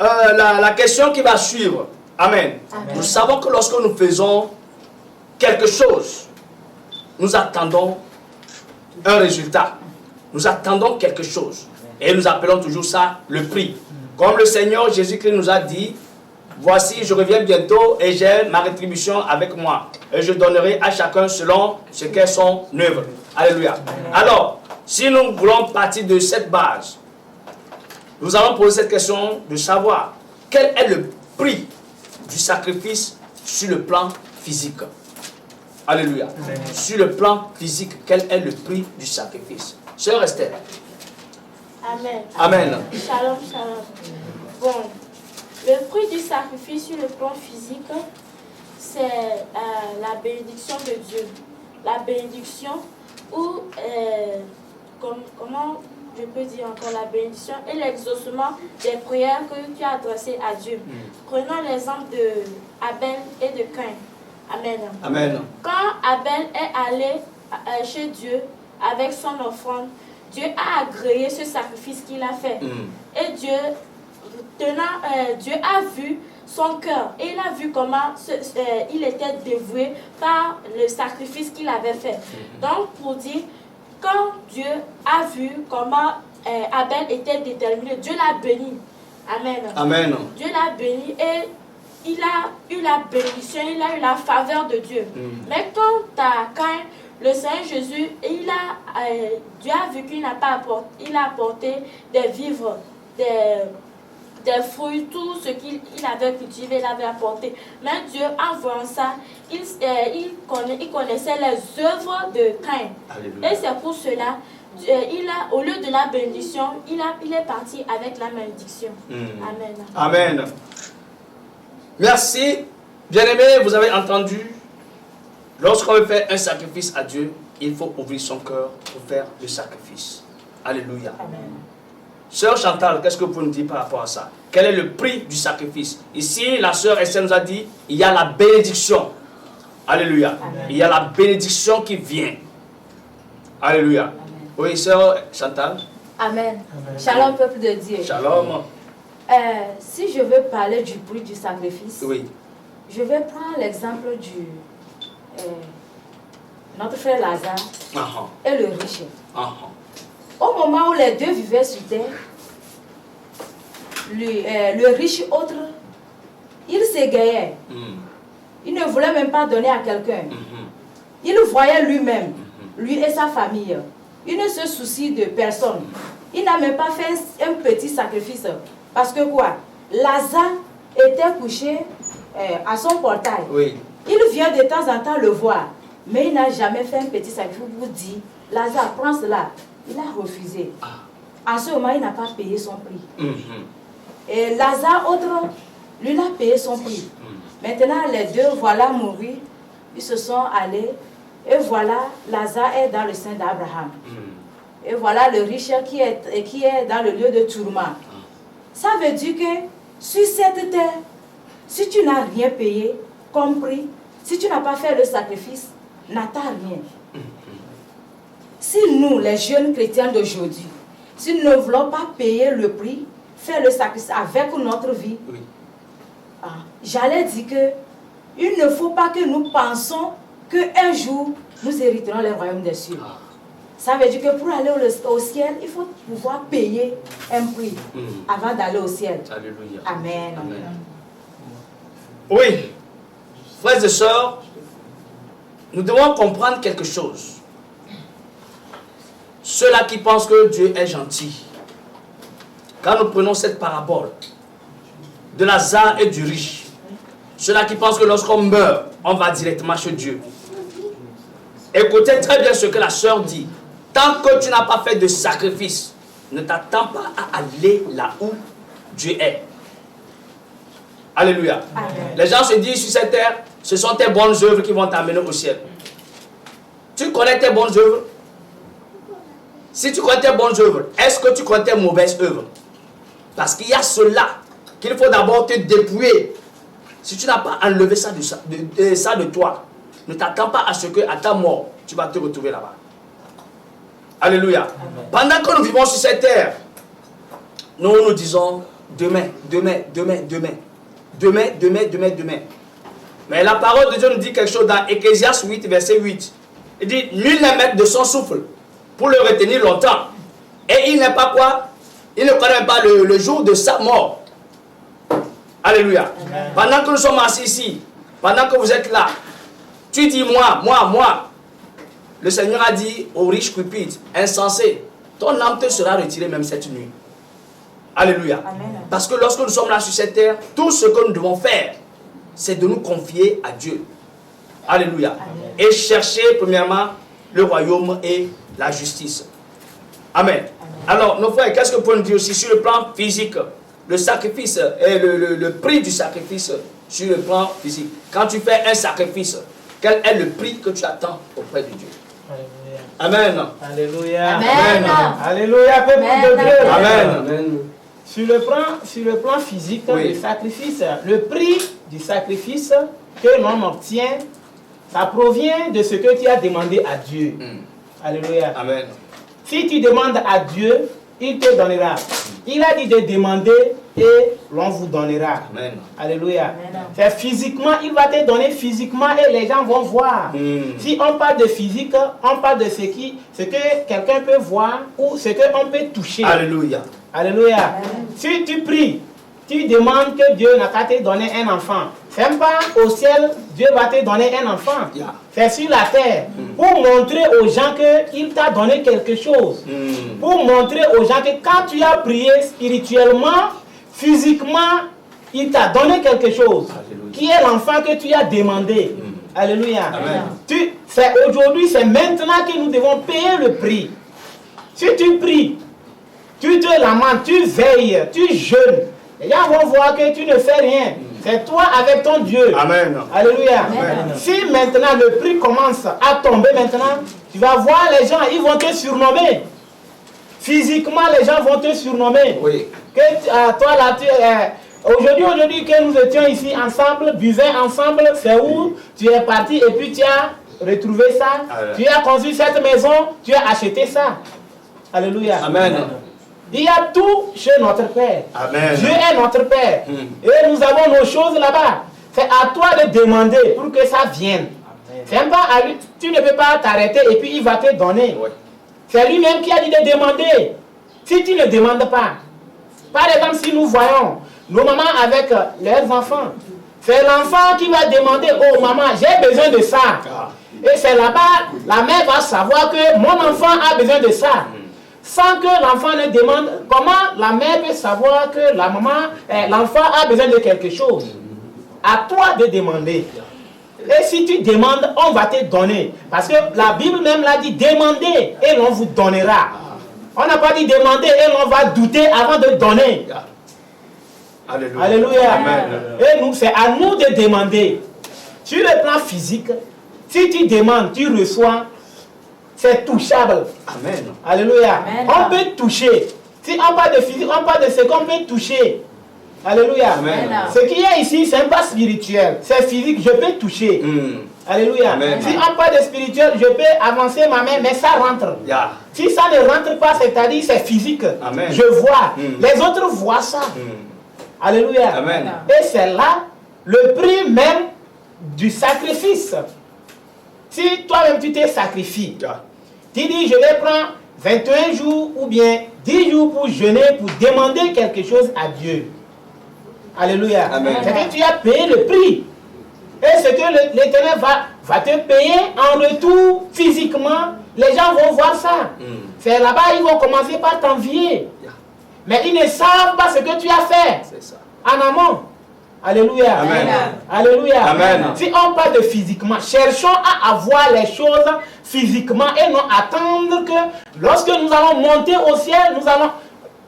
La question qui va suivre. Amen. Amen. Nous savons que lorsque nous faisons quelque chose, nous attendons un résultat. Nous attendons quelque chose. Et nous appelons toujours ça le prix. Comme le Seigneur Jésus-Christ nous a dit, voici, je reviens bientôt et j'ai ma rétribution avec moi. Et je donnerai à chacun selon ce qu'est son œuvre. Alléluia. Alors, si nous voulons partir de cette base, nous allons poser cette question de savoir quel est le prix du sacrifice sur le plan physique. Alléluia. Amen. Sur le plan physique, quel est le prix du sacrifice? Sœur Esther. Amen. Amen. Shalom, shalom. Bon, le prix du sacrifice sur le plan physique, c'est la bénédiction de Dieu. La bénédiction où, comment je peux dire encore la bénédiction et l'exaucement des prières que tu as adressées à Dieu. Prenons l'exemple de Abel et de Caïn. Amen. Amen. Quand Abel est allé chez Dieu avec son offrande, Dieu a agréé ce sacrifice qu'il a fait. Et Dieu a vu son cœur et il a vu comment il était dévoué par le sacrifice qu'il avait fait. Donc, pour dire, quand Dieu a vu comment Abel était déterminé, Dieu l'a béni. Amen. Amen. Dieu l'a béni et il a eu la bénédiction, il a eu la faveur de Dieu. Mais quant à Caïn, le Seigneur Jésus, Dieu a vu qu'il n'a pas apporté, il a apporté des vivres, des fruits, tout ce qu'il avait cultivé, il avait apporté. Mais Dieu, en voyant ça, il connaissait les œuvres de Caïn. Alléluia. Et c'est pour cela, au lieu de la bénédiction, il est parti avec la malédiction. Amen. Amen. Merci. Bien-aimés, vous avez entendu, lorsqu'on veut faire un sacrifice à Dieu, il faut ouvrir son cœur pour faire le sacrifice. Alléluia. Amen. Sœur Chantal, qu'est-ce que vous nous dites par rapport à ça? Quel est le prix du sacrifice? Ici, la sœur Esther nous a dit, il y a la bénédiction. Alléluia. Amen. Il y a la bénédiction qui vient. Alléluia. Amen. Oui, sœur Chantal. Amen. Amen. Shalom, peuple de Dieu. Shalom. Si je veux parler du prix du sacrifice, oui, je vais prendre l'exemple notre frère Lazare et le riche. Au moment où les deux vivaient sur terre, le riche autre, il s'égayait. Il ne voulait même pas donner à quelqu'un. Il voyait lui-même, lui et sa famille. Il ne se soucie de personne. Il n'a même pas fait un petit sacrifice. Parce que quoi? Lazare était couché à son portail. Oui. Il vient de temps en temps le voir. Mais il n'a jamais fait un petit sacrifice pour dire, Lazare, prends cela. Il a refusé. En ce moment, il n'a pas payé son prix. Et Lazare, autre, lui, il a payé son prix. Maintenant, les deux, voilà mourir. Ils se sont allés. Et voilà, Lazare est dans le sein d'Abraham. Et voilà le riche qui est dans le lieu de tourment. Ça veut dire que sur cette terre, si tu n'as rien payé comme prix, si tu n'as pas fait le sacrifice, n'attends rien. Si nous, les jeunes chrétiens d'aujourd'hui, si nous ne voulons pas payer le prix, faire le sacrifice avec notre vie, j'allais dire que il ne faut pas que nous pensions qu'un jour, nous hériterons le royaume des cieux. Ça veut dire que pour aller au ciel, il faut pouvoir payer un prix avant d'aller au ciel. Alléluia. Amen. Amen. Oui, frères et sœurs, nous devons comprendre quelque chose. Ceux-là qui pensent que Dieu est gentil, quand nous prenons cette parabole de Lazare et du riche, ceux-là qui pensent que lorsqu'on meurt, on va directement chez Dieu. Écoutez très bien ce que la sœur dit. Tant que tu n'as pas fait de sacrifice, ne t'attends pas à aller là où Dieu est. Alléluia. Amen. Les gens se disent sur cette terre, ce sont tes bonnes œuvres qui vont t'amener au ciel. Tu connais tes bonnes œuvres? Si tu connais tes bonnes œuvres, est-ce que tu connais tes mauvaises œuvres? Parce qu'il y a cela qu'il faut d'abord te dépouiller. Si tu n'as pas enlevé ça de toi, ne t'attends pas à ce qu'à ta mort, tu vas te retrouver là-bas. Alléluia. Amen. Pendant que nous vivons sur cette terre, nous disons demain. Mais la parole de Dieu nous dit quelque chose dans Ecclésiaste 8, verset 8. Il dit, nul n'est maître de son souffle pour le retenir longtemps. Et il n'est pas quoi? Il ne connaît pas le jour de sa mort. Alléluia. Amen. Pendant que nous sommes assis ici, pendant que vous êtes là, tu dis moi. Le Seigneur a dit aux riches cupides, insensé, ton âme te sera retirée même cette nuit. Alléluia. Amen. Parce que lorsque nous sommes là sur cette terre, tout ce que nous devons faire, c'est de nous confier à Dieu. Alléluia. Amen. Et chercher premièrement le royaume et la justice. Amen. Amen. Alors, nos frères, qu'est-ce que vous pouvez nous dire aussi sur le plan physique? Le sacrifice et le prix du sacrifice sur le plan physique. Quand tu fais un sacrifice, quel est le prix que tu attends auprès de Dieu? Alléluia. Amen. Alléluia. Amen. Alléluia, peuple de Amen. Dieu. Amen. Sur le plan physique, Oui. le sacrifice, le prix du sacrifice que l'on obtient, ça provient de ce que tu as demandé à Dieu. Alléluia. Amen. Si tu demandes à Dieu, il te donnera. Il a dit de demander et l'on vous donnera. Amen. Alléluia. Amen. C'est physiquement, il va te donner physiquement et les gens vont voir. Si on parle de physique, on parle de ce que quelqu'un peut voir ou ce qu'on peut toucher. Alléluia. Alléluia. Si tu pries, tu demandes que Dieu n'a qu'à te donner un enfant. Ce n'est pas au ciel, Dieu va te donner un enfant. Yeah. C'est sur la terre. Pour montrer aux gens qu'il t'a donné quelque chose. Pour montrer aux gens que quand tu as prié spirituellement, physiquement, il t'a donné quelque chose. Alléluia. Qui est l'enfant que tu as demandé. Alléluia. Amen. Aujourd'hui, c'est maintenant que nous devons payer le prix. Si tu pries, tu te lamentes, tu veilles, tu jeûnes. Les gens vont voir que tu ne fais rien. C'est toi avec ton Dieu. Amen. Alléluia. Amen. Si maintenant le prix commence à tomber maintenant, tu vas voir les gens, ils vont te surnommer. Physiquement, les gens vont te surnommer. Oui. Que toi là, aujourd'hui que nous étions ici ensemble, buvaient ensemble, c'est où tu es parti et puis tu as retrouvé ça. Amen. Tu as construit cette maison, tu as acheté ça. Alléluia. Amen. Il y a tout chez notre Père. Amen. Dieu est notre Père. Et nous avons nos choses là-bas. C'est à toi de demander pour que ça vienne. C'est pas à lui. Tu ne peux pas t'arrêter et puis il va te donner. Oui. C'est lui-même qui a dit de demander. Si tu ne demandes pas. Par exemple, si nous voyons nos mamans avec leurs enfants, c'est l'enfant qui va demander, oh maman, j'ai besoin de ça. Et c'est là-bas, la mère va savoir que mon enfant a besoin de ça. Sans que l'enfant ne demande, comment la mère peut savoir que la maman, l'enfant a besoin de quelque chose? À toi de demander. Et si tu demandes, on va te donner. Parce que la Bible même l'a dit, demandez et l'on vous donnera. On n'a pas dit demander et l'on va douter avant de donner. Alléluia. Alléluia. Amen. Et nous, c'est à nous de demander. Sur le plan physique, si tu demandes, tu reçois, c'est touchable. Amen. Alléluia. Amen. On peut toucher. Si on parle de physique, on parle de ce qu'on peut toucher. Alléluia. Amen. Ce qu'il y a ici, ce n'est pas spirituel. C'est physique, je peux toucher. Alléluia. Amen. Si on parle de spirituel, je peux avancer ma main, mais ça rentre. Yeah. Si ça ne rentre pas, c'est-à-dire c'est physique. Amen. Je vois. Les autres voient ça. Alléluia. Amen. Et c'est là le prix même du sacrifice. Si toi-même tu te sacrifies, Yeah. tu dis je vais prendre 21 jours ou bien 10 jours pour jeûner, pour demander quelque chose à Dieu. Alléluia. Amen. C'est que tu as payé le prix. Et ce que l'Éternel va te payer en retour physiquement, les gens vont voir ça. C'est là-bas, ils vont commencer par t'envier. Yeah. Mais ils ne savent pas ce que tu as fait C'est ça. en amont. Alléluia. Amen. Alléluia. Amen. Si on parle de physiquement, cherchons à avoir les choses physiquement et non attendre que lorsque nous allons monter au ciel, nous allons...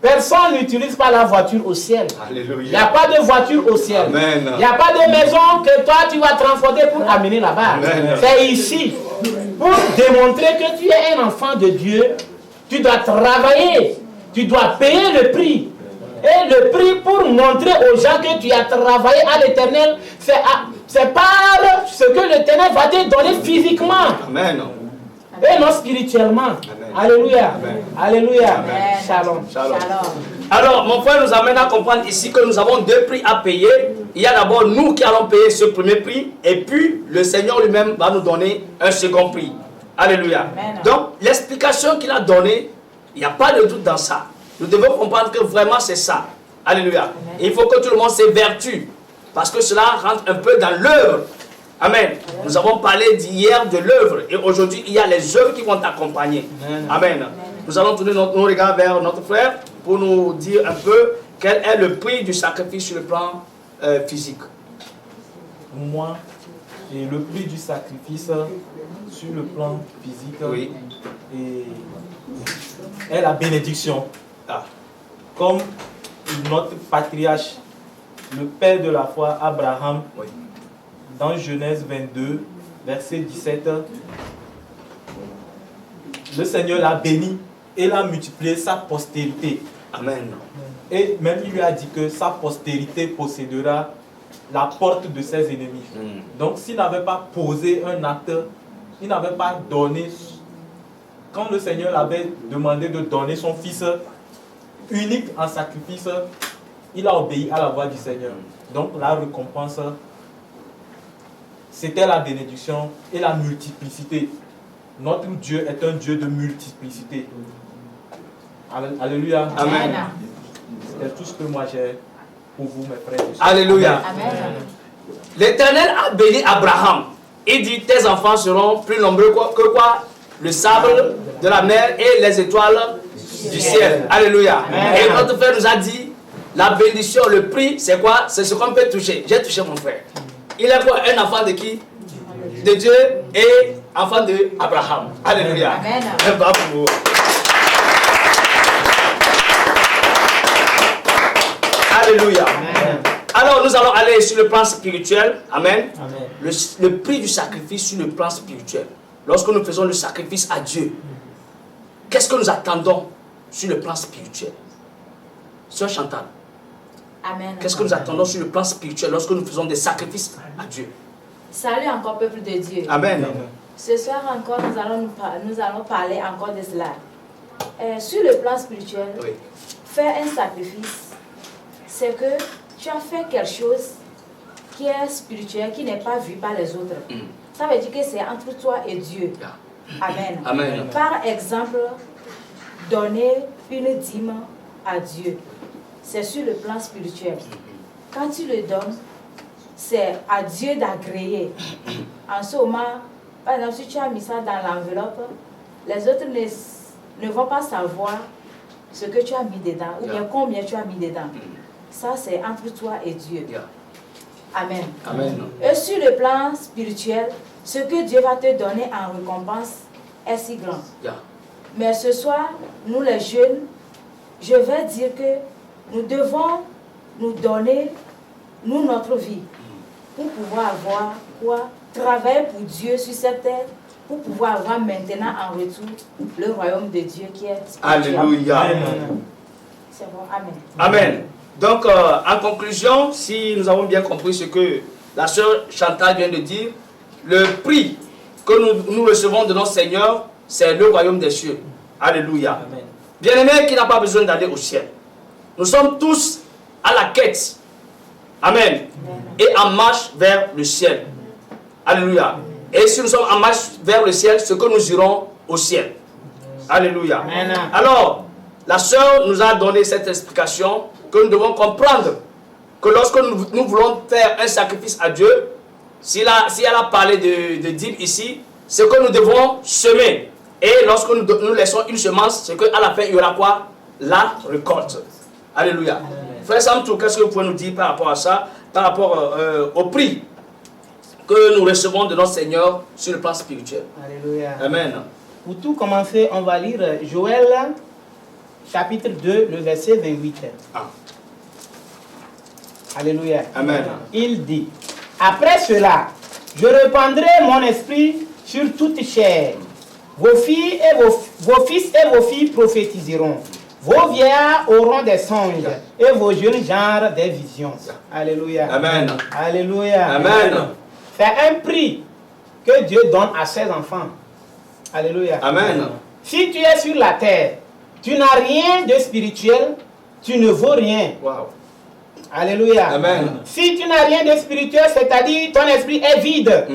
Personne n'utilise pas la voiture au ciel. Il n'y a Alléluia. pas de voiture au ciel. Amen. Il n'y a pas de maison que toi tu vas transporter pour amener là-bas. Amen. C'est ici. Pour démontrer que tu es un enfant de Dieu, tu dois travailler. Tu dois payer le prix. Et le prix pour montrer aux gens que tu as travaillé à l'Éternel, c'est par ce que l'Éternel va te donner physiquement. Amen. Et non spirituellement. Amen. Alléluia. Amen. Alléluia. Amen. Shalom. Shalom. Shalom. Alors, mon frère nous amène à comprendre ici que nous avons deux prix à payer. Il y a d'abord nous qui allons payer ce premier prix, et puis le Seigneur lui-même va nous donner un second prix. Alléluia. Amen. Donc, l'explication qu'il a donnée, il n'y a pas de doute dans ça. Nous devons comprendre que vraiment c'est ça. Alléluia. Et il faut que tout le monde s'évertue, parce que cela rentre un peu dans l'œuvre. Amen. Nous avons parlé d'hier de l'œuvre, et aujourd'hui il y a les œuvres qui vont t'accompagner. Amen. Nous allons tourner nos regards vers notre frère pour nous dire un peu quel est le prix du sacrifice sur le plan physique. Moi, et le prix du sacrifice sur le plan physique Oui. est la bénédiction. Ah. Comme notre patriarche, le père de la foi, Abraham, Oui. dans Genèse 22, verset 17, le Seigneur l'a béni et l'a multiplié sa postérité. Amen. Et même il lui a dit que sa postérité possédera la porte de ses ennemis. Donc s'il n'avait pas posé un acte, il n'avait pas donné, quand le Seigneur l'avait demandé de donner son fils unique en sacrifice, il a obéi à la voix du Seigneur. Donc la récompense, c'était la bénédiction et la multiplicité. Notre Dieu est un Dieu de multiplicité. Alléluia. Amen. C'est tout ce que moi j'ai pour vous, mes frères. Alléluia. Amen. L'Éternel a béni Abraham. Il dit, tes enfants seront plus nombreux que quoi? Le sable de la mer et les étoiles du ciel. Alléluia. Et notre frère nous a dit, la bénédiction, le prix, c'est quoi? C'est ce qu'on peut toucher. J'ai touché mon frère. Il est quoi? Un enfant de qui? De Dieu et enfant de Abraham. Alléluia. Amen. Bravo. Alléluia. Amen. Alors nous allons aller sur le plan spirituel. Amen. Amen. Le prix du sacrifice sur le plan spirituel. Lorsque nous faisons le sacrifice à Dieu, qu'est-ce que nous attendons sur le plan spirituel? Sœur Chantal, Amen. qu'est-ce que nous attendons sur le plan spirituel lorsque nous faisons des sacrifices à Dieu? Salut encore, peuple de Dieu. Amen. Ce soir encore, nous allons parler encore de cela. Sur le plan spirituel, Oui. faire un sacrifice, c'est que tu as fait quelque chose qui est spirituel, qui n'est pas vu par les autres. Ça veut dire que c'est entre toi et Dieu. Amen. Amen. Par exemple, donner une dîme à Dieu, c'est sur le plan spirituel. Quand tu le donnes, c'est à Dieu d'agréer. En ce moment, par exemple, si tu as mis ça dans l'enveloppe, les autres ne vont pas savoir ce que tu as mis dedans ou bien combien tu as mis dedans. Ça, c'est entre toi et Dieu. Amen. Amen. Et sur le plan spirituel, ce que Dieu va te donner en récompense est si grand. Mais ce soir, nous les jeunes, je vais dire que nous devons nous donner, nous, notre vie, pour pouvoir avoir quoi? Travailler pour Dieu sur cette terre, pour pouvoir avoir maintenant en retour le royaume de Dieu qui est spirituel. Alléluia. C'est bon, amen. Amen. Donc, en conclusion, si nous avons bien compris ce que la sœur Chantal vient de dire, le prix que nous recevons de notre Seigneur, c'est le royaume des cieux. Alléluia. Bien-aimé qui n'a pas besoin d'aller au ciel. Nous sommes tous à la quête. Amen. Et en marche vers le ciel. Alléluia. Et si nous sommes en marche vers le ciel, c'est que nous irons au ciel. Alléluia. Amen. Alors, la sœur nous a donné cette explication que nous devons comprendre que lorsque nous voulons faire un sacrifice à Dieu, si elle a parlé de dîme ici, c'est que nous devons semer. Et lorsque nous laissons une semence, c'est qu'à la fin, il y aura quoi? La récolte. Alléluia. Frère Samtou, qu'est-ce que vous pouvez nous dire par rapport à ça, par rapport au prix que nous recevons de notre Seigneur sur le plan spirituel? Alléluia. Amen. Pour tout commencer, on va lire Joël, chapitre 2, le verset 28. Alléluia. Amen. Il dit, après cela, je répandrai mon esprit sur toute chair. Vos filles et vos fils et vos filles prophétiseront. Vos vieillards auront des songes et vos jeunes genres des visions. Alléluia. Amen. Alléluia. Amen. C'est un prix que Dieu donne à ses enfants. Alléluia. Amen. Si tu es sur la terre, tu n'as rien de spirituel, tu ne vaux rien. Wow. Alléluia. Amen. Si tu n'as rien de spirituel, c'est-à-dire ton esprit est vide,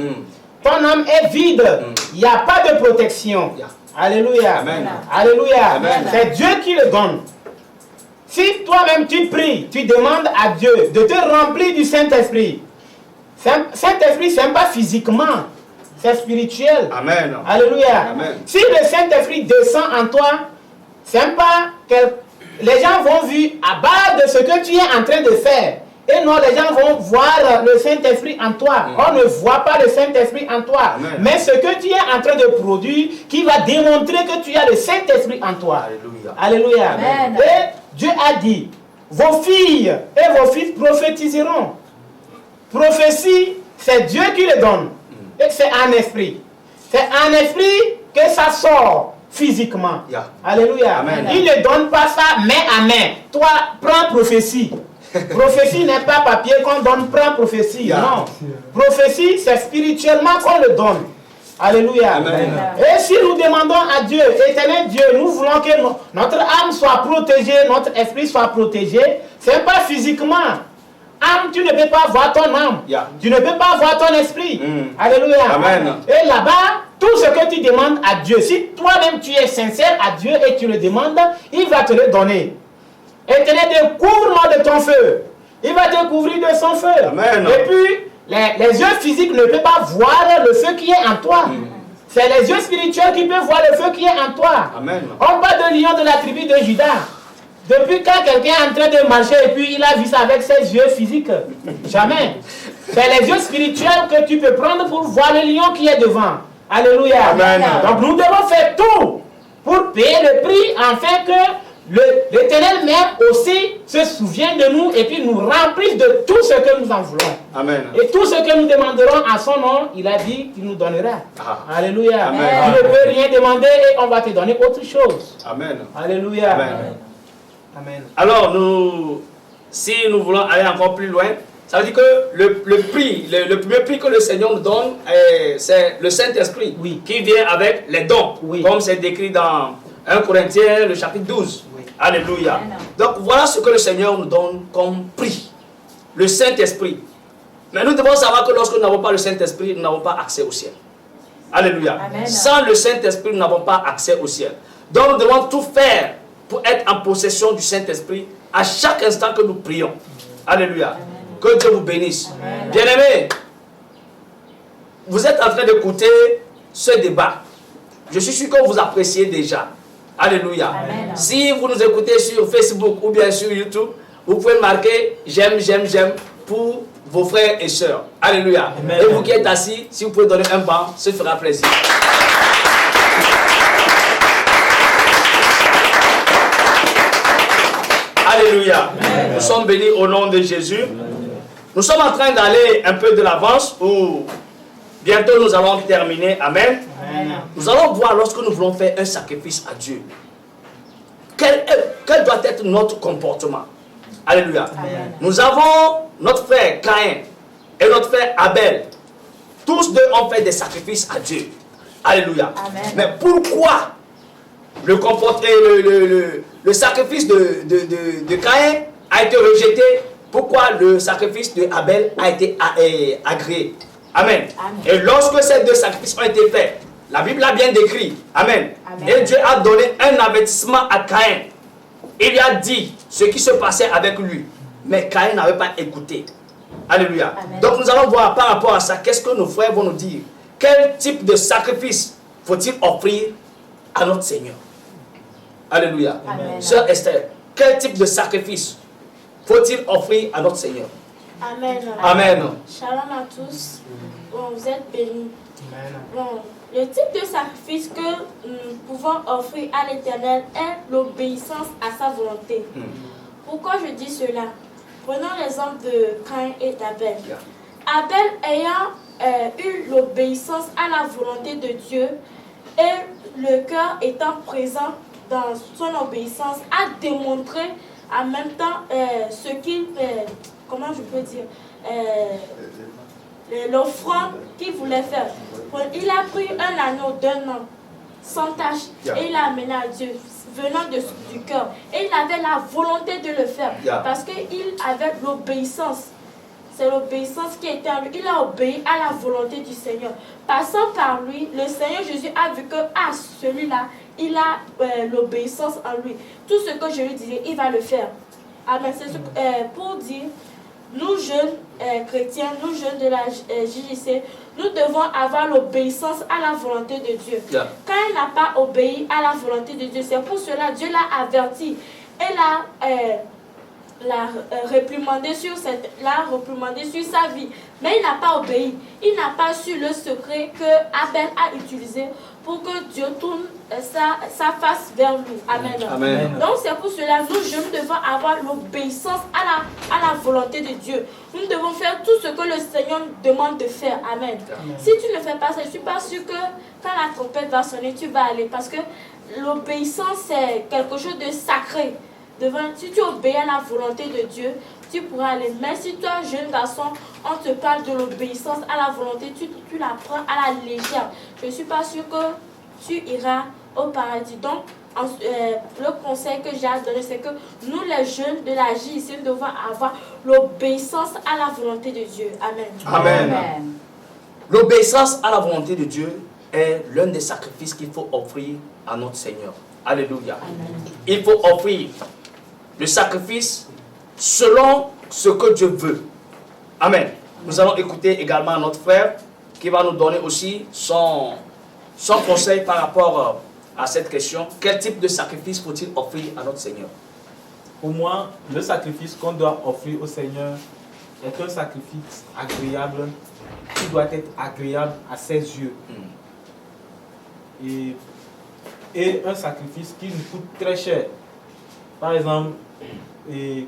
ton âme est vide, il n'y a pas de protection. Alléluia. Amen. Alléluia. Amen. C'est Dieu qui le donne. Si toi-même tu pries, tu demandes à Dieu de te remplir du Saint-Esprit. Saint-Esprit, ce n'est pas physiquement, c'est spirituel. Amen. Alléluia. Amen. Si le Saint-Esprit descend en toi, ce n'est pas que les gens vont voir à base de ce que tu es en train de faire. Et non, les gens vont voir le Saint-Esprit en toi. On ne voit pas le Saint-Esprit en toi. Amen. Mais ce que tu es en train de produire, qui va démontrer que tu as le Saint-Esprit en toi. Alléluia. Alléluia. Amen. Et Dieu a dit, vos filles et vos fils prophétiseront. Prophétie, c'est Dieu qui le donne. Et c'est un esprit. C'est un esprit que ça sort. physiquement. Yeah. Alléluia. Amen. Il ne donne pas ça main à main. Toi, prends prophétie. Prophétie n'est pas papier qu'on donne, prends prophétie. Yeah. Non. Prophétie, c'est spirituellement qu'on le donne. Alléluia. Amen. Et si nous demandons à Dieu, éternel Dieu, nous voulons que notre âme soit protégée, notre esprit soit protégé, ce n'est pas physiquement. Âme, tu ne peux pas voir ton âme. Yeah. Tu ne peux pas voir ton esprit. Alléluia. Amen. Et là-bas, tout ce que tu demandes à Dieu, si toi-même tu es sincère à Dieu et tu le demandes, il va te le donner. Éternel Dieu, couvre-moi de ton feu. Il va te couvrir de son feu. Amen. Et puis, les yeux physiques ne peuvent pas voir le feu qui est en toi. C'est les yeux spirituels qui peuvent voir le feu qui est en toi. Amen. On parle de lion de la tribu de Juda. Depuis quand quelqu'un est en train de marcher et puis il a vu ça avec ses yeux physiques? Jamais. C'est les yeux spirituels que tu peux prendre pour voir le lion qui est devant. Alléluia. Amen. Donc nous devons faire tout pour payer le prix afin que l'Éternel même aussi se souvienne de nous et puis nous remplisse de tout ce que nous en voulons. Amen. Et tout ce que nous demanderons à son nom, il a dit qu'il nous donnera. Ah. Alléluia. Amen. Tu ne peux rien demander et on va te donner autre chose. Amen. Alléluia. Amen. Amen. Alors, si nous voulons aller encore plus loin, ça veut dire que le prix, le premier prix que le Seigneur nous donne, c'est le Saint-Esprit, Oui. qui vient avec les dons, Oui. comme c'est décrit dans 1 Corinthiens, le chapitre 12. Oui. Alléluia. Amen. Donc, voilà ce que le Seigneur nous donne comme prix, le Saint-Esprit. Mais nous devons savoir que lorsque nous n'avons pas le Saint-Esprit, nous n'avons pas accès au ciel. Alléluia. Amen. Sans le Saint-Esprit, nous n'avons pas accès au ciel. Donc, nous devons tout faire pour être en possession du Saint-Esprit à chaque instant que nous prions. Alléluia. Amen. Que Dieu vous bénisse. Amen. Bien-aimés, vous êtes en train d'écouter ce débat. Je suis sûr que vous appréciez déjà. Alléluia. Amen. Si vous nous écoutez sur Facebook ou bien sur YouTube, vous pouvez marquer j'aime, j'aime, j'aime pour vos frères et sœurs. Alléluia. Amen. Et vous qui êtes assis, si vous pouvez donner un banc, ça fera plaisir. Alléluia. Nous sommes bénis au nom de Jésus. Nous sommes en train d'aller un peu de l'avance où bientôt nous allons terminer. Amen. Amen. Nous allons voir lorsque nous voulons faire un sacrifice à Dieu. Quel doit être notre comportement? Alléluia. Amen. Nous avons notre frère Caïn et notre frère Abel. Tous deux ont fait des sacrifices à Dieu. Alléluia. Amen. Mais pourquoi le sacrifice de Caïn a été rejeté? Pourquoi le sacrifice de Abel a été agréé? Amen. Amen. Et lorsque ces deux sacrifices ont été faits, la Bible a bien décrit. Amen. Amen. Et Dieu a donné un avertissement à Caïn. Il lui a dit ce qui se passait avec lui. Mais Caïn n'avait pas écouté. Alléluia. Amen. Donc nous allons voir par rapport à ça, qu'est-ce que nos frères vont nous dire. Quel type de sacrifice faut-il offrir à notre Seigneur? Alléluia. Amen. Sœur Esther, quel type de sacrifice faut-il offrir à notre Seigneur? Amen. Amen. Shalom à tous. Bon, vous êtes bénis. Amen. Bon, le type de sacrifice que nous pouvons offrir à l'Éternel est l'obéissance à sa volonté. Pourquoi je dis cela? Prenons l'exemple de Caïn et d'Abel. Yeah. Abel ayant eu l'obéissance à la volonté de Dieu et le cœur étant présent dans son obéissance, a démontré en même temps ce qu'il, comment je peux dire, l'offrande qu'il voulait faire. Il a pris un anneau d'un an, sans tache, Yeah. et il l'a amené à Dieu, venant du cœur. Et il avait la volonté de le faire, Yeah. parce qu'il avait l'obéissance. C'est l'obéissance qui était en lui. Il a obéi à la volonté du Seigneur. Passant par lui, le Seigneur Jésus a vu que celui-là, il a l'obéissance en lui. Tout ce que je lui disais, il va le faire. Amen. C'est pour dire, nous jeunes chrétiens, nous jeunes de la JJC, nous devons avoir l'obéissance à la volonté de Dieu. Yeah. Quand il n'a pas obéi à la volonté de Dieu, c'est pour cela Dieu l'a averti et l'a réprimandé sur sa vie. mais il n'a pas obéi. Il n'a pas su le secret que Abel a utilisé pour que Dieu tourne sa face vers nous. Amen. Amen. Donc c'est pour cela, nous jeunes devons avoir l'obéissance à la volonté de Dieu. Nous devons faire tout ce que le Seigneur nous demande de faire. Amen. Amen. Si tu ne fais pas ça, je ne suis pas sûre que quand la trompette va sonner, tu vas aller. Parce que l'obéissance, c'est quelque chose de sacré. Si tu obéis à la volonté de Dieu, tu pourras aller. Mais si toi, jeune garçon, on te parle de l'obéissance à la volonté, tu la prends à la légère. Je ne suis pas sûre que tu iras au paradis. Donc, le conseil que j'ai à donner, c'est que nous, les jeunes de la J ici, nous devons avoir l'obéissance à la volonté de Dieu. Amen. Amen. Amen. L'obéissance à la volonté de Dieu est l'un des sacrifices qu'il faut offrir à notre Seigneur. Alléluia. Amen. Il faut offrir le sacrifice selon ce que Dieu veut. Amen. Nous allons écouter également notre frère qui va nous donner aussi son conseil par rapport à cette question. Quel type de sacrifice faut-il offrir à notre Seigneur? Pour moi, le sacrifice qu'on doit offrir au Seigneur est un sacrifice agréable qui doit être agréable à ses yeux. Et un sacrifice qui nous coûte très cher. Par exemple,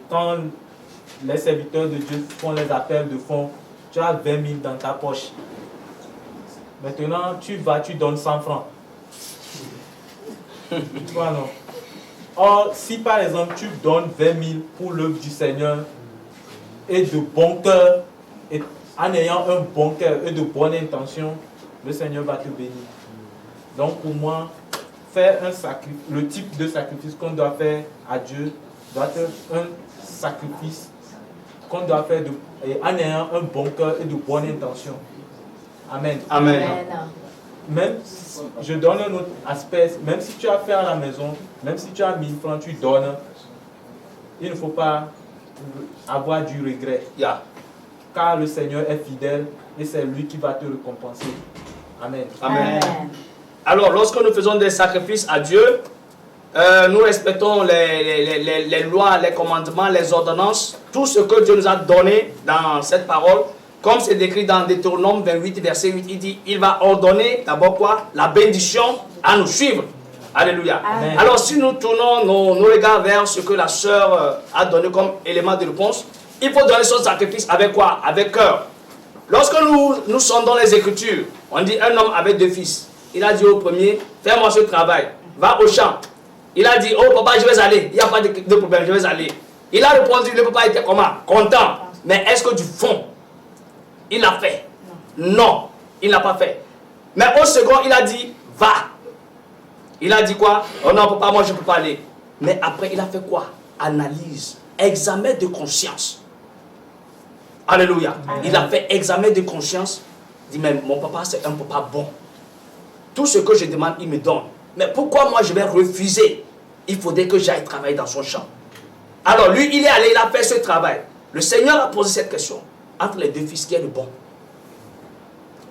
quand les serviteurs de Dieu font les appels de fonds, tu as 20 000 dans ta poche. Maintenant, tu donnes 100 francs. Tu vois, non? Or, si par exemple, tu donnes 20 000 pour l'œuvre du Seigneur et de bon cœur, et en ayant un bon cœur et de bonnes intentions, le Seigneur va te bénir. Donc, pour moi, faire un sacrifice, le type de sacrifice qu'on doit faire à Dieu doit être un sacrifice qu'on doit faire en ayant un bon cœur et de bonnes intentions. Amen. Amen. Même, je donne un autre aspect, même si tu as fait à la maison, même si tu as 1000 francs, tu donnes, il ne faut pas avoir du regret. Yeah. Car le Seigneur est fidèle et c'est lui qui va te récompenser. Amen. Amen. Alors, lorsque nous faisons des sacrifices à Dieu, nous respectons les lois, les commandements, les ordonnances, tout ce que Dieu nous a donné dans cette parole. Comme c'est décrit dans Deutéronome 28, verset 8, il dit, il va ordonner d'abord quoi? La bénédiction à nous suivre. Alléluia. Amen. Alors si nous tournons nos regards vers ce que la sœur a donné comme élément de réponse, il faut donner son sacrifice avec quoi? Avec cœur. Lorsque nous sondons les Écritures, on dit un homme avait 2 fils. Il a dit au premier, fais-moi ce travail, va au champ. Il a dit, oh papa, je vais aller, il n'y a pas de problème, je vais aller. Il a répondu, le papa était comment? Content. Mais est-ce que du fond, il l'a fait? Non, il n'a pas fait. Mais au second, il a dit, va. Il a dit quoi? Oh non, papa, moi je ne peux pas aller. Mais après, il a fait quoi? Analyse, examen de conscience. Alléluia. Amen. Il a fait examen de conscience. Il dit, mais mon papa, c'est un papa bon. Tout ce que je demande, il me donne. Mais pourquoi moi je vais refuser? Il faudrait que j'aille travailler dans son champ. Alors lui, il est allé, il a fait ce travail. Le Seigneur a posé cette question. Entre les 2 fils, qui est le bon?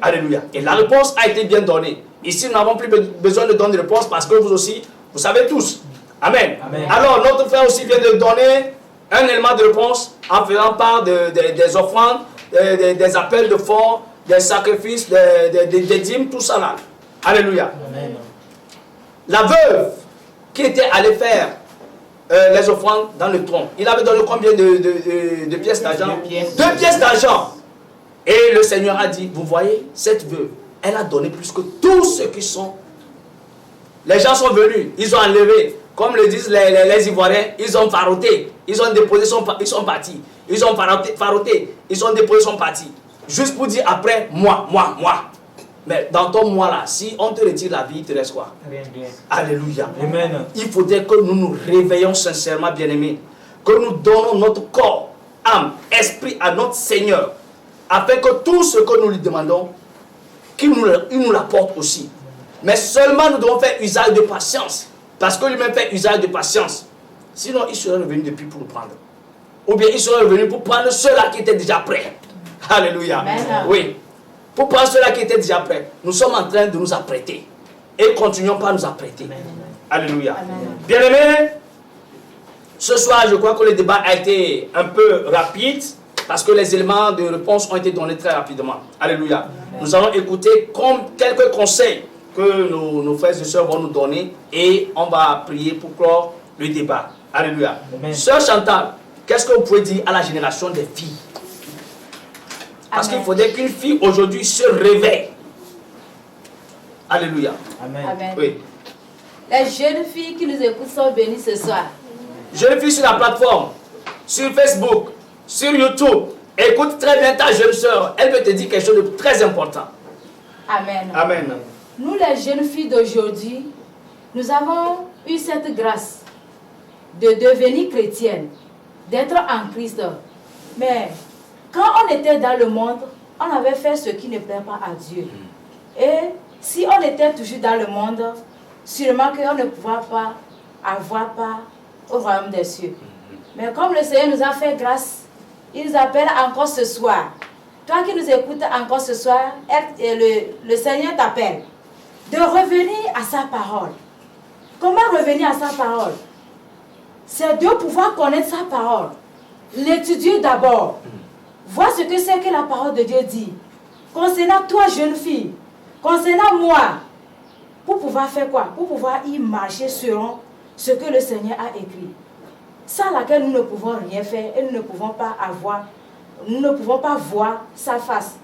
Alléluia. Et la réponse a été bien donnée. Ici, nous n'avons plus besoin de donner de réponse parce que vous aussi, vous savez tous. Amen. Amen. Alors, notre frère aussi vient de donner un élément de réponse en faisant part des offrandes, des appels de fonds, des sacrifices, des dîmes, tout ça là. Alléluia. Amen. La veuve qui était allée faire les offrandes dans le tronc, il avait donné combien de pièces d'argent? 2 pièces d'argent. Et le Seigneur a dit, vous voyez, cette veuve, elle a donné plus que tous ceux qui sont. Les gens sont venus, ils ont enlevé, comme le disent les Ivoiriens, ils ont faroté, ils ont déposé ils sont partis. Ils ont faroté, ils ont déposé son parti. Juste pour dire après, moi. Mais dans ton moi là, si on te retire la vie, il te reste quoi? Rien. Alléluia. Amen. Il faudrait que nous nous réveillons sincèrement, bien-aimés. Que nous donnons notre corps, âme, esprit à notre Seigneur. Afin que tout ce que nous lui demandons, qu'il nous l'apporte aussi. Mais seulement nous devons faire usage de patience. Parce que lui-même fait usage de patience. Sinon, il serait revenu depuis pour nous prendre. Ou bien il serait revenu pour prendre ceux-là qui étaient déjà prêts. Alléluia. Amen. Oui. Pour prendre ceux-là qui étaient déjà prêts. Nous sommes en train de nous apprêter. Et continuons pas à nous apprêter. Amen. Alléluia. Bien-aimés, ce soir, je crois que le débat a été un peu rapide. parce que les éléments de réponse ont été donnés très rapidement. Alléluia. Nous allons écouter quelques conseils que nos frères et sœurs vont nous donner et on va prier pour clore le débat. Alléluia. Sœur Chantal, qu'est-ce que vous pouvez dire à la génération des filles? Parce qu'il faudrait qu'une fille aujourd'hui se réveille. Alléluia. Amen. Oui. Les jeunes filles qui nous écoutent sont bénies ce soir. Jeune fille sur la plateforme, sur Facebook, sur YouTube, écoute très bien ta jeune sœur. Elle veut te dire quelque chose de très important. Amen. Amen. Nous, les jeunes filles d'aujourd'hui, nous avons eu cette grâce de devenir chrétiennes, d'être en Christ. Mais quand on était dans le monde, on avait fait ce qui ne plaît pas à Dieu. Et si on était toujours dans le monde, sûrement qu'on ne pouvait pas avoir part au royaume des cieux. Mais comme le Seigneur nous a fait grâce, il nous appelle encore ce soir. Toi qui nous écoutes encore ce soir, le Seigneur t'appelle de revenir à sa parole. Comment revenir à sa parole? C'est de pouvoir connaître sa parole. L'étudier d'abord. Voir ce que c'est que la parole de Dieu dit. Concernant toi, jeune fille, concernant moi, pour pouvoir faire quoi? Pour pouvoir y marcher selon ce que le Seigneur a écrit. Sans laquelle nous ne pouvons rien faire et nous ne pouvons pas voir sa face.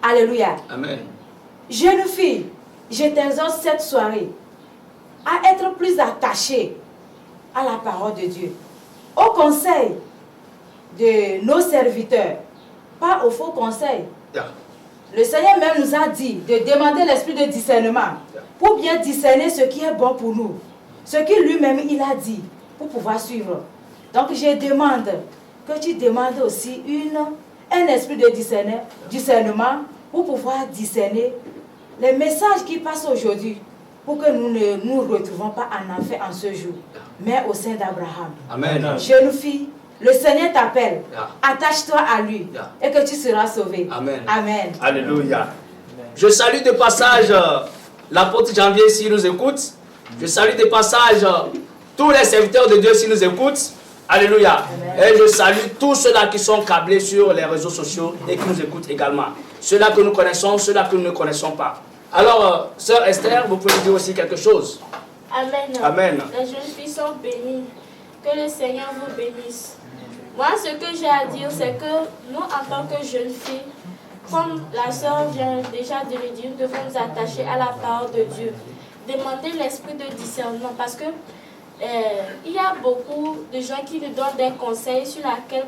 Alléluia. Amen. Jeune fille, je t'exhorte cette soirée à être plus attachée à la parole de Dieu, au conseil de nos serviteurs, pas aux faux conseils. Yeah. Le Seigneur même nous a dit de demander l'esprit de discernement pour bien discerner ce qui est bon pour nous, ce qu'il lui-même il a dit pour pouvoir suivre. Donc je demande que tu demandes aussi un esprit de discernement pour pouvoir discerner les messages qui passent aujourd'hui, pour que nous ne nous retrouvons pas en enfer en ce jour, mais au sein d'Abraham. Amen. Jeune fille, le Seigneur t'appelle. Yeah. Attache-toi à lui et que tu seras sauvé. Amen. Amen. Alléluia. Je salue de passage l'apôtre Janvier s'il nous écoute. Je salue de passage tous les serviteurs de Dieu s'ils nous écoutent. Alléluia. Amen. Et je salue tous ceux-là qui sont câblés sur les réseaux sociaux et qui nous écoutent également. Ceux-là que nous connaissons, ceux-là que nous ne connaissons pas. Alors, sœur Esther, vous pouvez dire aussi quelque chose. Amen. Amen. Les jeunes filles sont bénies. Que le Seigneur vous bénisse. Moi, ce que j'ai à dire, c'est que nous, en tant que jeunes filles, comme la sœur vient déjà de le dire, nous devons nous attacher à la parole de Dieu. Demander l'esprit de discernement, parce que il y a beaucoup de gens qui nous donnent des conseils sur lesquels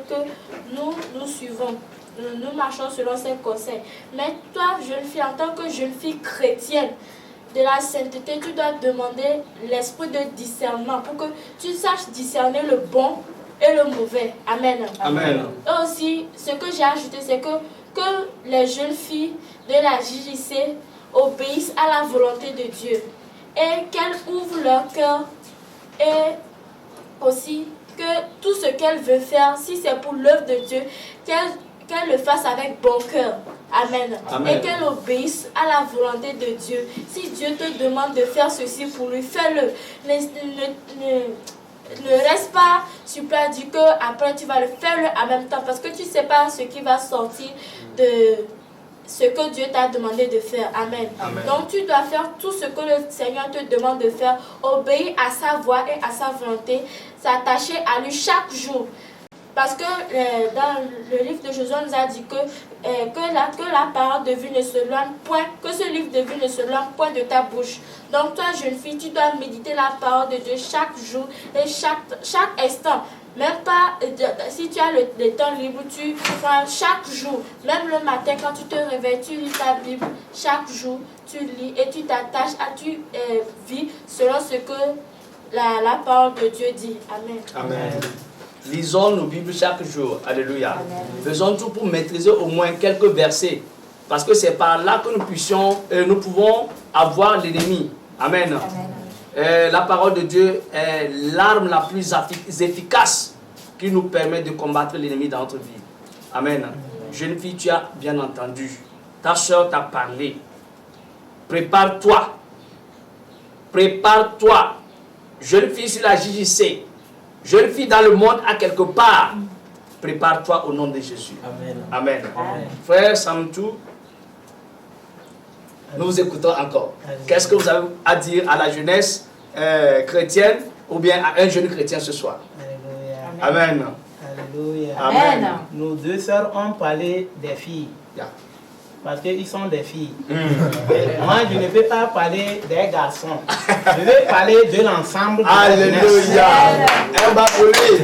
nous suivons. Nous marchons selon ces conseils. Mais toi, jeune fille, en tant que jeune fille chrétienne, de la sainteté, tu dois demander l'esprit de discernement pour que tu saches discerner le bon et le mauvais. Amen. Amen. Et aussi, ce que j'ai ajouté, c'est que les jeunes filles de la JJC obéissent à la volonté de Dieu et qu'elles ouvrent leur cœur et aussi que tout ce qu'elles veulent faire, si c'est pour l'œuvre de Dieu, qu'elles le fassent avec bon cœur. Amen. Amen. Et qu'elle obéisse à la volonté de Dieu. Si Dieu te demande de faire ceci pour lui, fais-le. Ne reste pas sur place du que après tu vas le faire en même temps, parce que tu ne sais pas ce qui va sortir de ce que Dieu t'a demandé de faire. Amen. Amen. Donc tu dois faire tout ce que le Seigneur te demande de faire, obéir à sa voix et à sa volonté, s'attacher à lui chaque jour. Parce que dans le livre de Josué, on nous a dit que la parole de vie ne se loigne point, que ce livre de vie ne se loigne point de ta bouche. Donc toi, jeune fille, tu dois méditer la parole de Dieu chaque jour et chaque instant. Même pas, si tu as le temps libre, tu prends chaque jour. Même le matin, quand tu te réveilles, tu lis ta Bible. Chaque jour, tu lis et tu t'attaches tu vis selon ce que la parole de Dieu dit. Amen. Amen. Lisons nos Bibles chaque jour. Alléluia. Amen. Faisons tout pour maîtriser au moins quelques versets. Parce que c'est par là que nous pouvons avoir l'ennemi. Amen. Amen. La parole de Dieu est l'arme la plus efficace qui nous permet de combattre l'ennemi dans notre vie. Amen. Amen. Jeune fille, tu as bien entendu. Ta soeur t'a parlé. Prépare-toi. Prépare-toi. Jeune fille sur la JJC. Jeune fille dans le monde à quelque part. Prépare-toi au nom de Jésus. Amen. Amen. Amen. Frère Samtou, nous vous écoutons encore. Qu'est-ce que vous avez à dire à la jeunesse chrétienne ou bien à un jeune chrétien ce soir? Alléluia. Amen. Alléluia. Amen. Nos deux sœurs ont parlé des filles. Yeah. Parce qu'ils sont des filles. Et moi, je ne peux pas parler des garçons. Je vais parler de l'ensemble de la jeunesse. Alléluia. Un bas pour lui.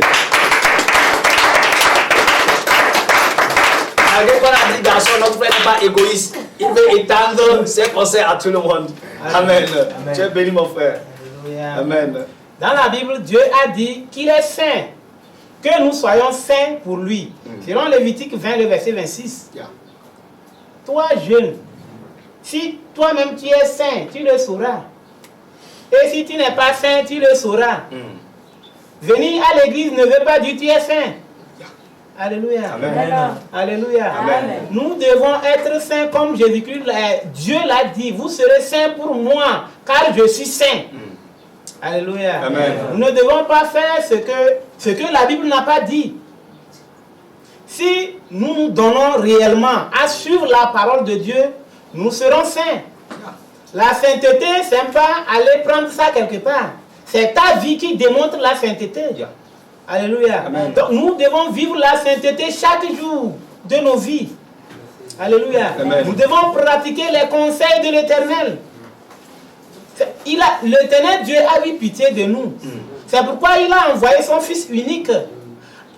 Malgré qu'on a dit garçon, notre frère n'est pas égoïste. Il veut étendre ses conseils à tout le monde. Amen. Amen. Tu es béni, mon frère. Alléluia. Amen. Dans la Bible, Dieu a dit qu'il est saint. Que nous soyons saints pour lui. Selon Lévitique 20, le verset 26. Yeah. Toi, jeune, si toi-même tu es saint, tu le sauras. Et si tu n'es pas saint, tu le sauras. Venir à l'église ne veut pas dire que tu es saint. Alléluia. Amen. Alléluia. Amen. Nous devons être saints comme Jésus-Christ. Dieu l'a dit. Vous serez saints pour moi, car je suis saint. Alléluia. Amen. Nous ne devons pas faire ce que la Bible n'a pas dit. Si nous nous donnons réellement à suivre la parole de Dieu, nous serons saints. La sainteté, ce n'est pas aller prendre ça quelque part. C'est ta vie qui démontre la sainteté. Alléluia. Amen. Donc nous devons vivre la sainteté chaque jour de nos vies. Alléluia. Amen. Nous devons pratiquer les conseils de l'Éternel. L'Éternel Dieu a eu pitié de nous. C'est pourquoi il a envoyé son Fils unique.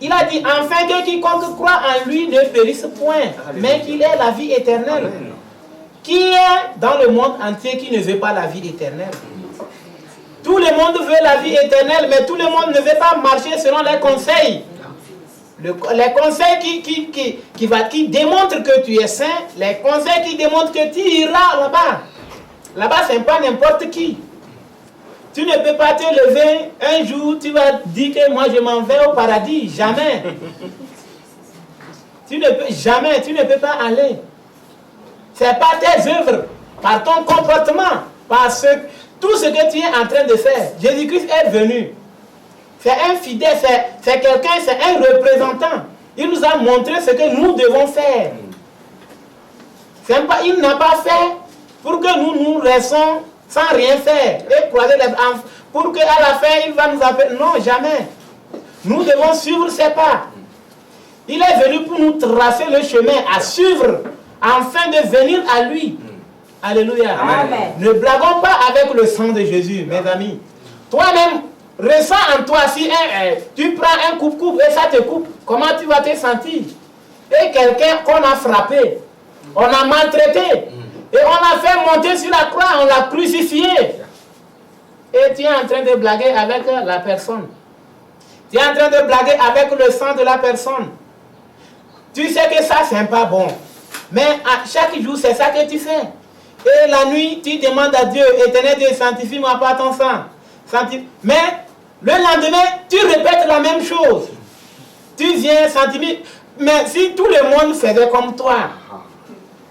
Il a dit, enfin que quiconque croit en lui ne périsse point, mais qu'il ait la vie éternelle. Amen. Qui est dans le monde entier qui ne veut pas la vie éternelle? Tout le monde veut la vie éternelle, mais tout le monde ne veut pas marcher selon les conseils. Les conseils qui démontrent que tu es saint, les conseils qui démontrent que tu iras là-bas. Là-bas, ce n'est pas n'importe qui. Tu ne peux pas te lever un jour, tu vas dire que moi je m'en vais au paradis. Jamais. Tu ne peux pas aller. Ce n'est pas tes œuvres, par ton comportement, tout ce que tu es en train de faire. Jésus-Christ est venu. C'est un fidèle, c'est quelqu'un, c'est un représentant. Il nous a montré ce que nous devons faire. Il n'a pas fait pour que nous restions sans rien faire et croiser les bras, pour qu'à la fin il va nous appeler. Non, jamais. Nous devons suivre ses pas. Il est venu pour nous tracer le chemin à suivre afin de venir à lui. Alléluia. Amen. Ne blaguons pas avec le sang de Jésus, mes amis. Toi-même, ressens en toi, si tu prends un coupe-coupe et ça te coupe, comment tu vas te sentir? Et quelqu'un qu'on a frappé, on a maltraité, et on a fait monter sur la croix, on l'a crucifié. Et tu es en train de blaguer avec la personne. Tu es en train de blaguer avec le sang de la personne. Tu sais que ça, c'est pas bon. Mais à chaque jour, c'est ça que tu fais. Et la nuit, tu demandes à Dieu, Éternel Dieu, sanctifie-moi par ton sang. Mais le lendemain, tu répètes la même chose. Tu viens sanctifier. Mais si tout le monde faisait comme toi,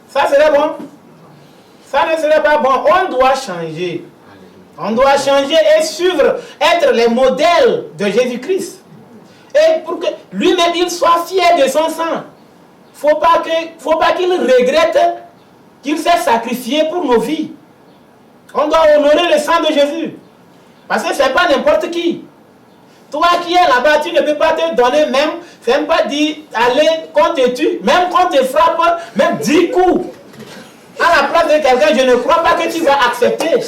ça serait bon? Ça ne serait pas bon. On doit changer. On doit changer et suivre, être les modèles de Jésus-Christ. Et pour que lui-même, il soit fier de son sang. Faut pas qu'il regrette qu'il s'est sacrifié pour nos vies. On doit honorer le sang de Jésus. Parce que ce n'est pas n'importe qui. Toi qui es là-bas, tu ne peux pas te donner même, c'est pas dire, allez, qu'on te tue, même qu'on te frappe, même 10 coups. À la place de quelqu'un, je ne crois pas que tu vas accepter.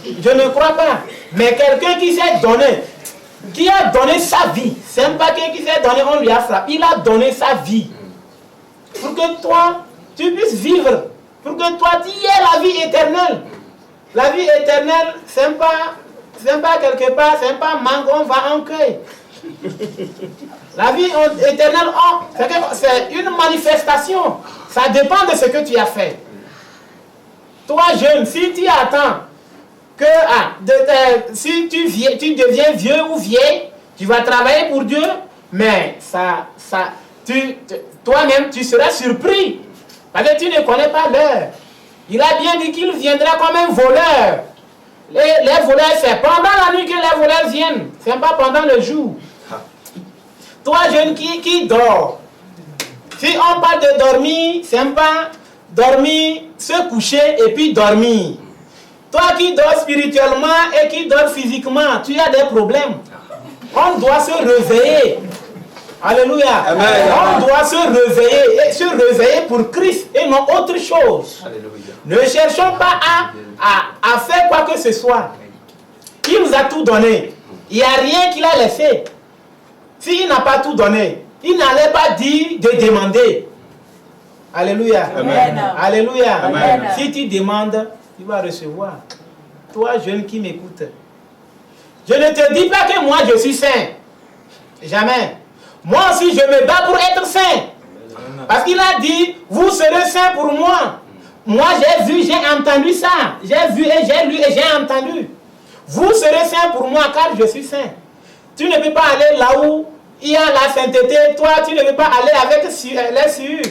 Je ne crois pas. Mais quelqu'un qui s'est donné, qui a donné sa vie, c'est pas quelqu'un qui s'est donné, on lui a frappé. Il a donné sa vie. Pour que toi, tu puisses vivre. Pour que toi, tu aies la vie éternelle. La vie éternelle, c'est pas quelque part, c'est pas mangue, on va en cueillir. La vie éternelle, c'est une manifestation. Ça dépend de ce que tu as fait. Toi, jeune, si tu attends que si tu deviens vieux ou vieille, tu vas travailler pour Dieu, mais toi-même, tu seras surpris. Parce que tu ne connais pas l'heure. Il a bien dit qu'il viendra comme un voleur. Les voleurs, c'est pendant la nuit que les voleurs viennent. Ce n'est pas pendant le jour. Toi, jeune qui dort. Si on parle de dormir, c'est pas dormir, se coucher et puis dormir. Toi qui dors spirituellement et qui dors physiquement, tu as des problèmes. On doit se réveiller. Alléluia. Amen. On doit se réveiller. Et se réveiller pour Christ et non autre chose. Alléluia. Ne cherchons pas à faire quoi que ce soit. Il nous a tout donné. Il n'y a rien qu'il a laissé. S'il n'a pas tout donné, il n'allait pas dire de demander. Alléluia. Amen. Alléluia. Amen. Si tu demandes, tu vas recevoir. Toi, jeune qui m'écoute, je ne te dis pas que moi je suis saint. Jamais. Moi aussi, je me bats pour être saint. Parce qu'il a dit, vous serez saints pour moi. Moi, j'ai vu, j'ai entendu ça. J'ai vu et j'ai lu et j'ai entendu. Vous serez saints pour moi car je suis saint. Tu ne peux pas aller là où il y a la sainteté. Toi, tu ne peux pas aller avec les cieux.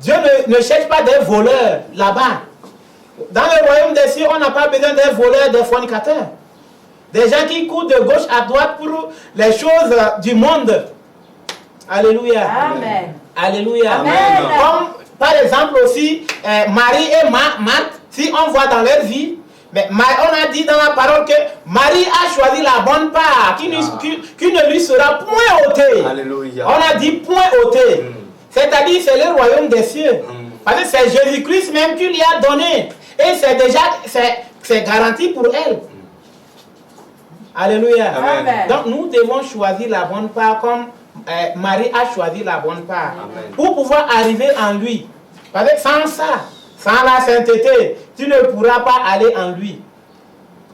Dieu ne cherche pas des voleurs là-bas. Dans le royaume des cieux, on n'a pas besoin des voleurs, des fornicateurs. Des gens qui courent de gauche à droite pour les choses du monde. Alléluia. Amen. Alléluia. Amen. Comme par exemple aussi, Marie et Marthe, si on voit dans leur vie, mais on a dit dans la parole que Marie a choisi la bonne part, qui ne lui sera point ôtée. Alléluia. On a dit point ôtée. C'est-à-dire c'est le royaume des cieux. Parce que c'est Jésus-Christ même qui lui a donné. Et c'est déjà, c'est garanti pour elle. Alléluia. Amen. Donc nous devons choisir la bonne part comme Marie a choisi la bonne part. Amen. Pour pouvoir arriver en lui. Parce que sans ça, sans la sainteté, tu ne pourras pas aller en lui.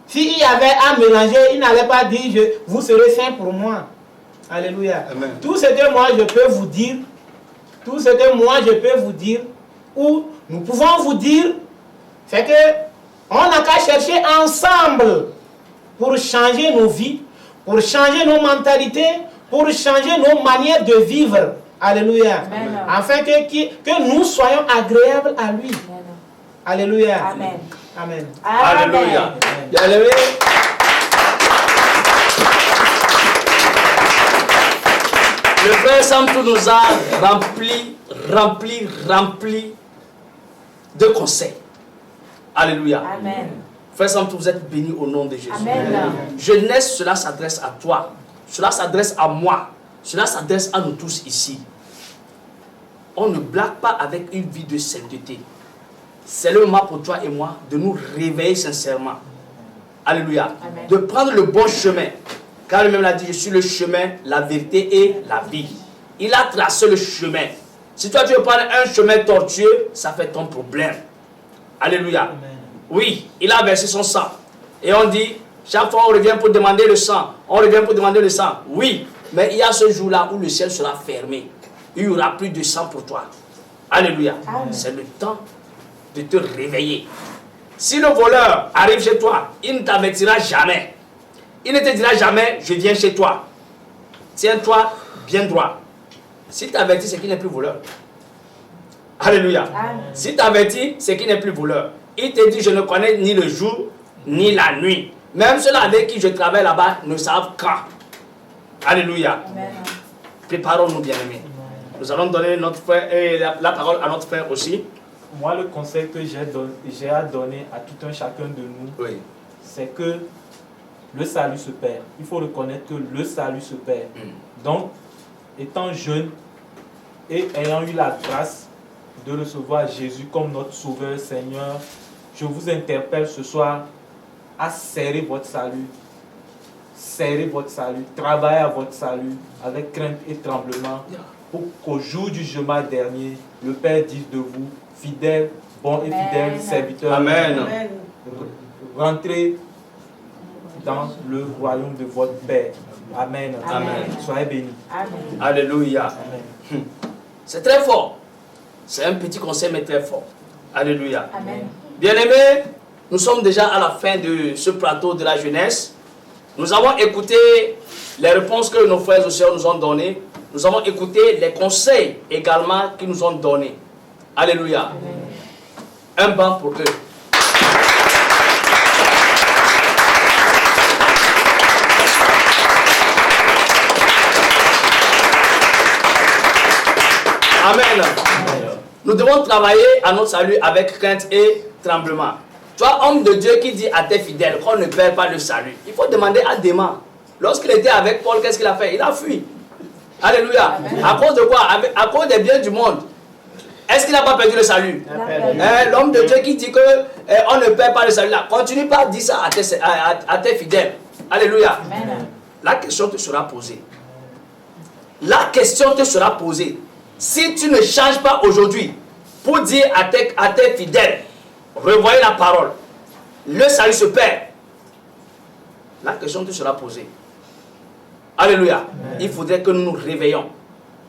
S'il y avait à mélanger, il n'allait pas dire vous serez saints pour moi. Alléluia. Amen. Tout ce que moi je peux vous dire, ou nous pouvons vous dire, c'est que on n'a qu'à chercher ensemble pour changer nos vies, pour changer nos mentalités, pour changer nos manières de vivre. Alléluia. Amen. Afin que nous soyons agréables à lui. Alléluia. Amen. Amen. Alléluia. Bien-aimé. Le frère Samtou nous a rempli de conseils. Alléluia. Amen. Frère Samtou, vous êtes bénis au nom de Jésus. Amen. Jeunesse, cela s'adresse à toi. Cela s'adresse à moi. Cela s'adresse à nous tous ici. On ne blague pas avec une vie de sainteté. C'est le moment pour toi et moi de nous réveiller sincèrement. Alléluia. Amen. De prendre le bon chemin. Car lui-même l'a dit, je suis le chemin, la vérité et la vie. Il a tracé le chemin. Si toi tu veux prendre un chemin tortueux, ça fait ton problème. Alléluia. Amen. Oui, il a versé son sang. Et on dit, chaque fois on revient pour demander le sang. On revient pour demander le sang. Oui, mais il y a ce jour-là où le ciel sera fermé. Il n'y aura plus de sang pour toi. Alléluia. C'est le temps de te réveiller. Si le voleur arrive chez toi, il ne t'avertira jamais. Il ne te dira jamais, je viens chez toi. Tiens-toi bien droit. S'il t'avertit, c'est qu'il n'est plus voleur. Alléluia. S'il t'avertit, c'est qu'il n'est plus voleur. Il te dit, je ne connais ni le jour, ni la nuit. Même ceux-là avec qui je travaille là-bas ne savent quand. Alléluia. Amen. Préparons-nous, bien-aimés. Nous allons donner notre frère et la parole à notre frère aussi. Moi, le conseil que j'ai à donner à tout un chacun de nous, Oui. c'est que le salut se perd. Il faut reconnaître que le salut se perd. Donc, étant jeune et ayant eu la grâce de recevoir Jésus comme notre Sauveur, Seigneur, je vous interpelle ce soir à serrer votre salut. Serrez votre salut, travaillez à votre salut avec crainte et tremblement pour qu'au jour du jugement dernier, le Père dise de vous, fidèle, bon et fidèle serviteur. Amen. Rentrez dans le royaume de votre Père. Amen. Amen. Soyez bénis. Amen. Alléluia. Amen. C'est très fort. C'est un petit conseil, mais très fort. Alléluia. Amen. Bien-aimés, nous sommes déjà à la fin de ce plateau de la jeunesse. Nous avons écouté les réponses que nos frères et sœurs nous ont données. Nous avons écouté les conseils également qu'ils nous ont donnés. Alléluia. Un banc pour eux. Amen. Nous devons travailler à notre salut avec crainte et tremblement. Toi, homme de Dieu qui dit à tes fidèles qu'on ne perd pas le salut, il faut demander à Déma. Lorsqu'il était avec Paul, qu'est-ce qu'il a fait? Il a fui. Alléluia. À cause de quoi? À cause des biens du monde. Est-ce qu'il n'a pas perdu le salut? L'homme de Dieu qui dit qu'on ne perd pas le salut, là, continue pas à dire ça à tes fidèles. Alléluia. Amen. La question te sera posée. La question te sera posée. Si tu ne changes pas aujourd'hui pour dire à tes fidèles, revoyez la parole, le salut se perd. La question te sera posée. Alléluia. Amen. Il faudrait que nous nous réveillons.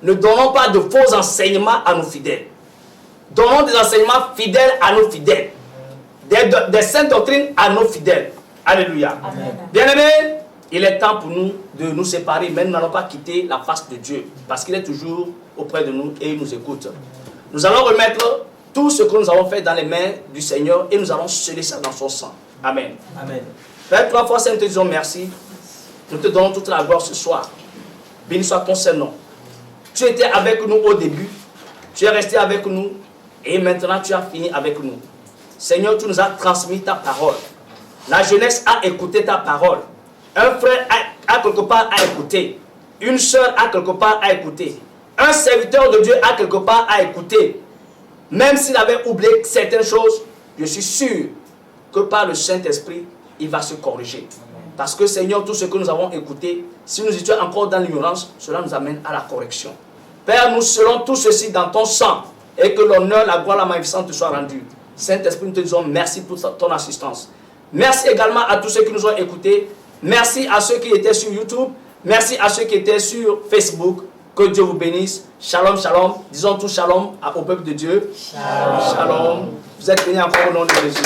Ne donnons pas de faux enseignements à nos fidèles. Donnons des enseignements fidèles à nos fidèles. Des saintes doctrines à nos fidèles. Alléluia. Bien-aimés, il est temps pour nous de nous séparer, mais nous n'allons pas quitter la face de Dieu, parce qu'il est toujours auprès de nous et il nous écoute. Nous allons remettre tout ce que nous avons fait dans les mains du Seigneur et nous allons sceller ça dans son sang. Amen. Amen. Père, 3 fois, Seigneur, nous te disons merci. Nous te donnons toute la gloire ce soir. Béni soit ton Saint-Nom. Tu étais avec nous au début, tu es resté avec nous et maintenant tu as fini avec nous. Seigneur, tu nous as transmis ta parole. La jeunesse a écouté ta parole. Un frère a quelque part à écouter. Une soeur a quelque part à écouter. Un serviteur de Dieu a quelque part à écouter. Même s'il avait oublié certaines choses, je suis sûr que par le Saint-Esprit, il va se corriger. Parce que Seigneur, tout ce que nous avons écouté, si nous étions encore dans l'ignorance, cela nous amène à la correction. Père, nous scellons tout ceci dans ton sang et que l'honneur, la gloire, la magnificence te soient rendus. Saint-Esprit, nous te disons merci pour ton assistance. Merci également à tous ceux qui nous ont écoutés. Merci à ceux qui étaient sur YouTube. Merci à ceux qui étaient sur Facebook. Que Dieu vous bénisse. Shalom, shalom. Disons tout shalom au peuple de Dieu. Shalom. Shalom. Vous êtes bénis encore au nom de Jésus.